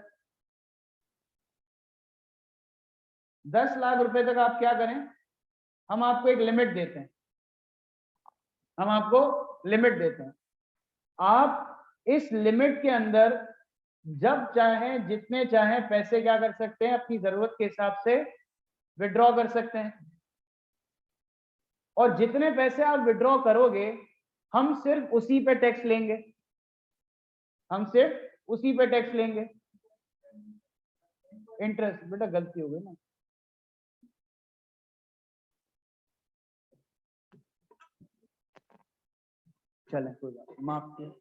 10 लाख रुपए तक आप क्या करें, हम आपको एक लिमिट देते हैं, हम आपको लिमिट देते हैं। आप इस लिमिट के अंदर जब चाहें जितने चाहें पैसे क्या कर सकते हैं, अपनी जरूरत के हिसाब से विड्रॉ कर सकते हैं, और जितने पैसे आप विड्रॉ करोगे हम सिर्फ उसी पे टैक्स लेंगे, हम सिर्फ उसी पे टैक्स लेंगे। इंटरेस्ट, बेटा गलती हो गई ना, चलें कोई बात, माफ किया।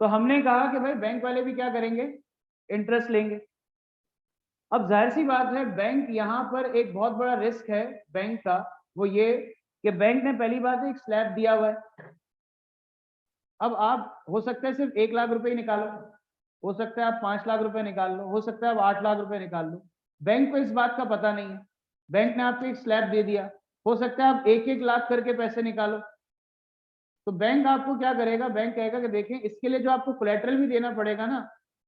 तो हमने कहा कि भाई बैंक वाले भी क्या करेंगे, इंटरेस्ट लेंगे। अब जाहिर सी बात है बैंक यहाँ पर एक बहुत बड़ा रिस्क है बैंक का, वो ये कि बैंक ने पहली बात एक स्लैब दिया हुआ है। अब आप हो सकता है सिर्फ 1 लाख रुपए ही निकालो, हो सकता है आप 5 लाख रुपए निकाल लो, हो सकता है आप 8 लाख रुपए निकाल लो, बैंक को इस बात का पता नहीं है। बैंक ने आपको एक स्लैब दे दिया, हो सकता है आप 1-1 लाख करके पैसे निकालो। तो बैंक आपको क्या करेगा, बैंक कहेगा कि देखें इसके लिए जो आपको कोलेटरल भी देना पड़ेगा ना,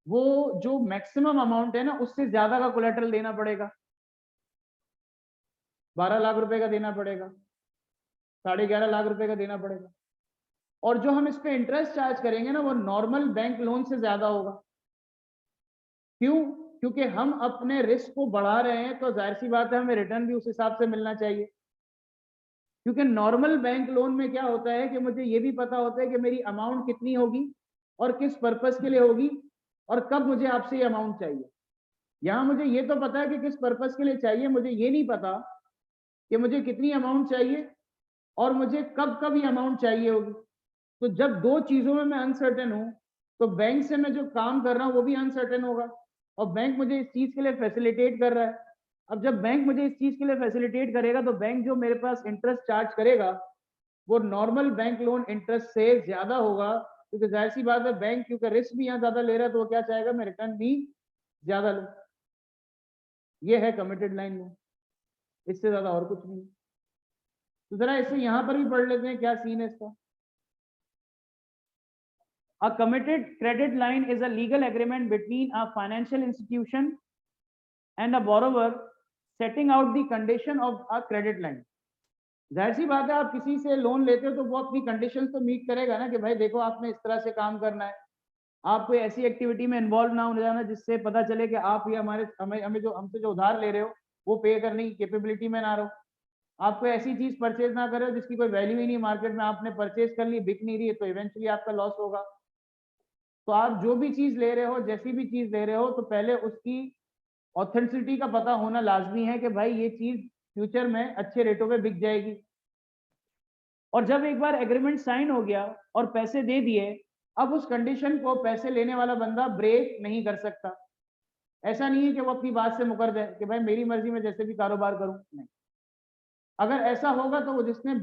वो जो मैक्सिमम अमाउंट है ना उससे ज्यादा का कोलेटरल देना पड़ेगा, 12 लाख रुपए का देना पड़ेगा, 11.5 लाख रुपए का देना पड़ेगा। और जो हम इस पे इंटरेस्ट चार्ज करेंगे ना वो नॉर्मल बैंक लोन से ज्यादा होगा। क्यों? क्योंकि हम अपने रिस्क को बढ़ा रहे हैं, तो जाहिर सी बात है हमें रिटर्न भी उस हिसाब से मिलना चाहिए। क्योंकि नॉर्मल बैंक लोन में क्या होता है कि मुझे ये भी पता होता है कि मेरी अमाउंट कितनी होगी और किस पर्पस के लिए होगी और कब मुझे आपसे ये अमाउंट चाहिए। यहाँ मुझे ये तो पता है कि किस पर्पस के लिए चाहिए, मुझे ये नहीं पता कि मुझे कितनी अमाउंट चाहिए और मुझे कब कब ये अमाउंट चाहिए होगी। तो जब दो चीजों में मैं अनसर्टेन हूं तो बैंक से मैं जो काम कर रहा हूं वो भी अनसर्टेन होगा, और बैंक मुझे इस चीज के लिए फैसिलिटेट कर रहा है। अब जब बैंक मुझे इस चीज के लिए फैसिलिटेट करेगा तो बैंक जो मेरे पास इंटरेस्ट चार्ज करेगा वो नॉर्मल बैंक लोन इंटरेस्ट से ज्यादा होगा, क्योंकि जाहिर सी बात है बैंक क्योंकि रिस्क भी यहाँ ज्यादा ले रहा है तो वो क्या चाहेगा, मैं रिटर्न भी ज्यादा लूं। ये है कमिटेड लाइन लोन, इससे ज्यादा और कुछ नहीं। तो जरा इसे यहां पर भी पढ़ लेते हैं क्या सीन है इसका। A committed credit line is a legal agreement between a financial institution and a borrower setting out the condition of a credit line. जाहिर सी बात है, आप किसी से लोन लेते हो तो वो अपनी कंडीशंस तो मीट करेगा ना कि भाई देखो आपने इस तरह से काम करना है, आप कोई ऐसी एक्टिविटी में इन्वॉल्व ना हो जाना जिससे पता चले कि आप ये हमें जो हमसे जो उधार ले रहे हो वो पे करने की कैपेबिलिटी में ना रहो। आप कोई ऐसी चीज परचेज ना करो जिसकी कोई वैल्यू ही नहीं मार्केट में, आपने परचेज कर ली, बिक नहीं रही है, तो इवेंचुअली आपका लॉस होगा। तो आप जो भी चीज ले रहे हो, जैसी भी चीज ले रहे हो, तो पहले उसकी ऑथेंटिसिटी का पता होना लाजमी है कि भाई ये चीज फ्यूचर में अच्छे रेटों पे बिक जाएगी। और जब एक बार एग्रीमेंट साइन हो गया और पैसे दे दिए, अब उस कंडीशन को पैसे लेने वाला बंदा ब्रेक नहीं कर सकता। ऐसा नहीं है कि वो अपनी बात से मुकर जाए कि भाई मेरी मर्जी में जैसे भी कारोबार करूं, नहीं। अगर ऐसा होगा तो वो जिसने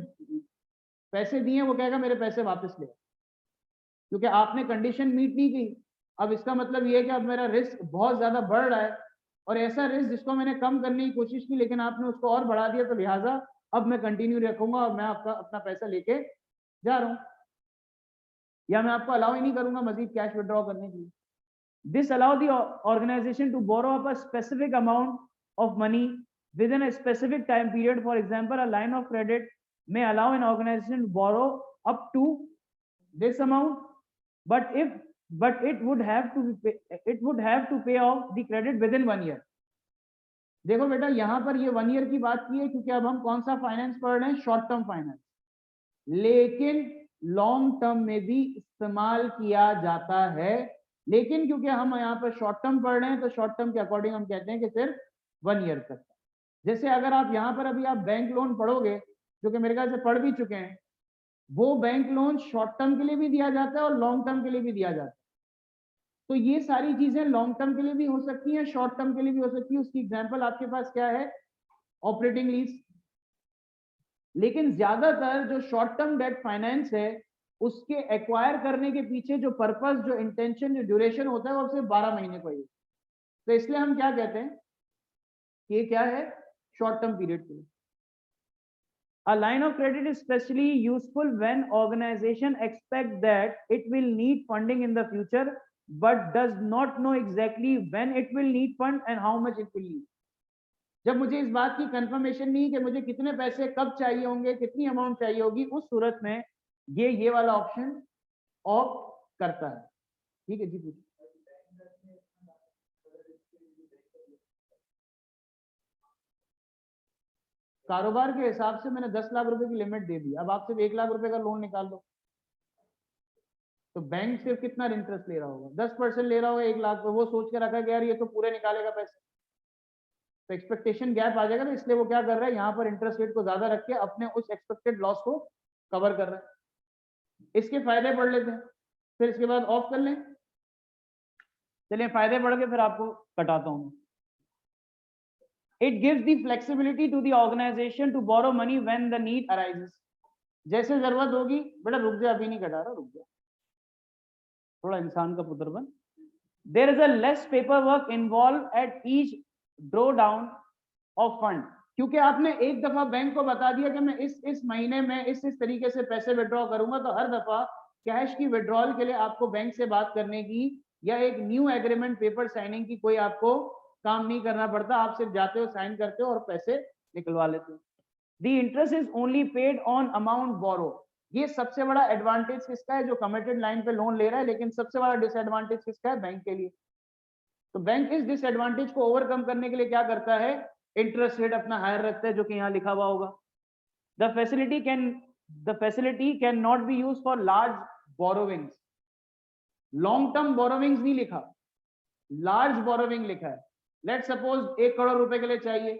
पैसे दिए वो कहेगा मेरे पैसे वापस ले, क्योंकि आपने कंडीशन मीट नहीं की। अब इसका मतलब ये है कि अब मेरा रिस्क बहुत ज्यादा बढ़ रहा है, और ऐसा रिस्क जिसको मैंने कम करने की कोशिश की लेकिन आपने उसको और बढ़ा दिया, तो लिहाजा अब मैं कंटिन्यू रखूंगा और मैं आपका अपना पैसा लेके जा रहा हूँ, या मैं आपको अलाउ ही नहीं करूंगा मजीद कैश विड्रॉ करने के लिए। This allow the organisation to borrow up a specific amount of money within a specific time period. For example, a line of credit may allow an organization to borrow up to this amount, but it would have to pay off the credit within 1 year. देखो बेटा, यहां पर ये 1 year की बात की है क्योंकि अब हम कौन सा फाइनेंस पढ़ रहे हैं, शॉर्ट टर्म फाइनेंस, लेकिन लॉन्ग टर्म में भी इस्तेमाल किया जाता है। लेकिन क्योंकि हम यहाँ पर शॉर्ट टर्म पढ़ रहे हैं तो शॉर्ट टर्म के अकॉर्डिंग हम कहते हैं कि सिर्फ 1 ईयर तक। जैसे अगर आप यहाँ पर अभी आप बैंक लोन पढ़ोगे, जो कि मेरे ख्याल से पढ़ भी चुके हैं, वो बैंक लोन शॉर्ट टर्म के लिए भी दिया जाता है और लॉन्ग टर्म के लिए भी दिया जाता है। तो ये सारी चीजें लॉन्ग टर्म के लिए भी हो सकती हैं, शॉर्ट टर्म के लिए भी हो सकती है। उसकी एग्जांपल आपके पास क्या है, ऑपरेटिंग लीज। लेकिन ज्यादातर जो शॉर्ट टर्म डेट फाइनेंस है, उसके एक्वायर करने के पीछे जो पर्पस, जो इंटेंशन, जो ड्यूरेशन होता है वो सिर्फ 12 महीने का ही। तो इसलिए हम क्या कहते हैं कि ये क्या है, शॉर्ट टर्म पीरियड के लिए। A line of credit is especially useful when organization expect that it will need funding in the future but does not know exactly when it will need fund and how much it will need. जब मुझे इस बात की confirmation नहीं कि मुझे कितने पैसे कब चाहिए होंगे, कितनी अमाउंट चाहिए होगी, उस सूरत में ये वाला ऑप्शन ऑफ करता है। ठीक है जी, पूछिए। कारोबार के हिसाब से मैंने 10 लाख रुपए की लिमिट दे दी, अब आप सिर्फ 1 लाख रुपए का लोन निकाल दो, तो बैंक सिर्फ कितना इंटरेस्ट ले रहा होगा, 10% ले रहा होगा 1 लाख पे। वो सोच के रखा कि यार ये तो पूरे निकालेगा पैसे, तो एक्सपेक्टेशन गैप आ जाएगा। तो इसलिए वो क्या कर रहा है, यहाँ पर इंटरेस्ट रेट को ज्यादा रख के अपने उस एक्सपेक्टेड लॉस को कवर कर रहा है। इसके फायदे पढ़ लेते हैं, फिर इसके बाद ऑफ कर लें। चलिए फायदे पढ़ के फिर आपको कटाता हूँ। It gives the flexibility to the organization to borrow money when the need arises. जैसे जरूरत होगी, बेटा रुक जा, अभी नहीं कटा रहा, रुक जा, थोड़ा इंसान का पुत्र बन। There is a less paperwork involved at each drawdown of fund. क्योंकि आपने एक दफा बैंक को बता दिया कि मैं इस महीने में इस तरीके से पैसे विड्रॉ करूंगा, तो हर दफा कैश की विड्रॉल के लिए आपको बैंक से बात करने की या एक न्यू एग्रीमेंट पेपर साइनिंग की कोई आपको काम नहीं करना पड़ता। आप सिर्फ जाते हो, साइन करते हो और पैसे निकलवा लेते हो। The interest is only paid on amount borrowed. ये सबसे बड़ा एडवांटेज किसका है, जो कमिटेड लाइन पे लोन ले रहा है। लेकिन सबसे बड़ा डिसएडवांटेज किसका है, बैंक के लिए। तो बैंक इस डिसएडवांटेज को ओवरकम करने के लिए क्या करता है, इंटरेस्ट रेट अपना हायर रखता है, जो कि यहाँ लिखा हुआ होगा। The facility can not be use for large borrowings. Long term borrowings नहीं लिखा, लार्ज बोरोविंग लिखा है। लेट सपोज 1 करोड़ रुपए के लिए चाहिए,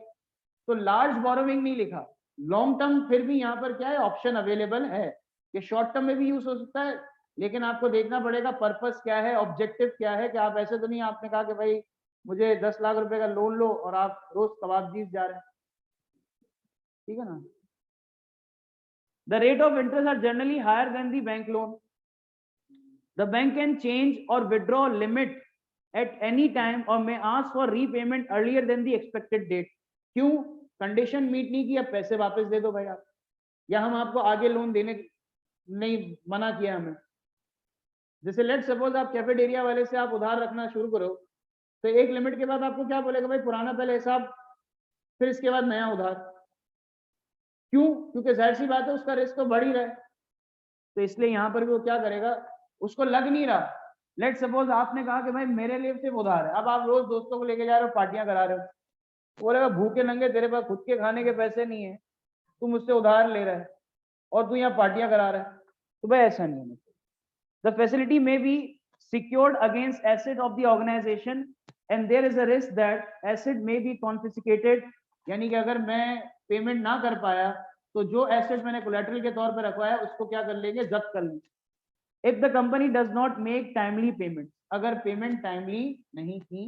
तो लार्ज बोरोविंग नहीं लिखा। लॉन्ग टर्म फिर भी यहाँ पर क्या है, ऑप्शन अवेलेबल है कि शॉर्ट टर्म में भी यूज हो सकता है, लेकिन आपको देखना पड़ेगा पर्पस क्या है, ऑब्जेक्टिव क्या है। कि आप ऐसे तो नहीं, आपने कहा कि भाई मुझे 10 लाख रुपए का लोन लो और आप रोज कबाब जीत जा रहे हैं, ठीक है ना। The rate of interest are generally higher than the bank loan. The bank can change or withdraw limit at any time or may ask for repayment earlier than the expected date. क्यों, condition meet नहीं की, अब पैसे वापस दे दो भाई आप, या हम आपको आगे लोन देने नहीं मना किया हमें। जैसे लेट सपोज आप कैफेटेरिया वाले से आप उधार रखना शुरू करो, तो एक लिमिट के बाद आपको क्या बोलेगा, भाई पुराना पहले हिसाब, फिर इसके बाद नया उधार। क्यों? क्योंकि जाहिर सी बात है उसका रिस्क तो बढ़ ही रहा है, तो इसलिए यहाँ पर भी वो क्या करेगा, उसको लग नहीं रहा। लेट सपोज आपने कहा कि भाई मेरे लिए सिर्फ उधार है, अब आप रोज दोस्तों को लेके जा रहे हो, पार्टियां करा रहे हो, बोलेगा भूखे नंगे तेरे पास खुद के खाने के पैसे नहीं है, तू मुझसे उधार ले रहा है और तू यहाँ पार्टियां करा रहा है, तो भाई ऐसा नहीं है। द फैसिलिटी में B secured against asset of the organization and there is a risk that asset may be confiscated, यानी कि अगर मैं पेमेंट ना कर पाया तो जो एसेट मैंने कोलेटरल के तौर पर रखवाया उसको क्या कर लेंगे, जब्त कर लेंगे। If the company does not make timely payment, अगर पेमेंट टाइमली नहीं की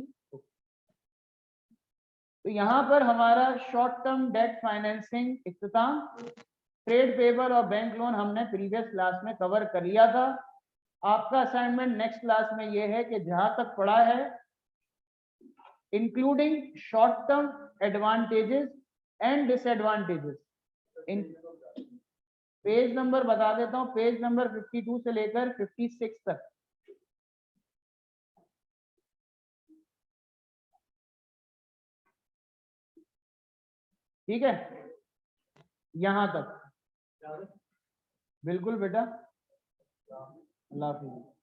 तो यहाँ पर हमारा शॉर्ट टर्म डेट फाइनेंसिंग इख्तिताम, ट्रेड पेपर और बैंक लोन हमने प्रीवियस क्लास में कवर कर लिया था। आपका असाइनमेंट नेक्स्ट क्लास में यह है कि जहां तक पढ़ा है including short term advantages and disadvantages, in page number बता देता हूं, पेज नंबर 52 से लेकर 56 तक, ठीक है, यहां तक। बिल्कुल बेटा, अल्लाह हाफिज़।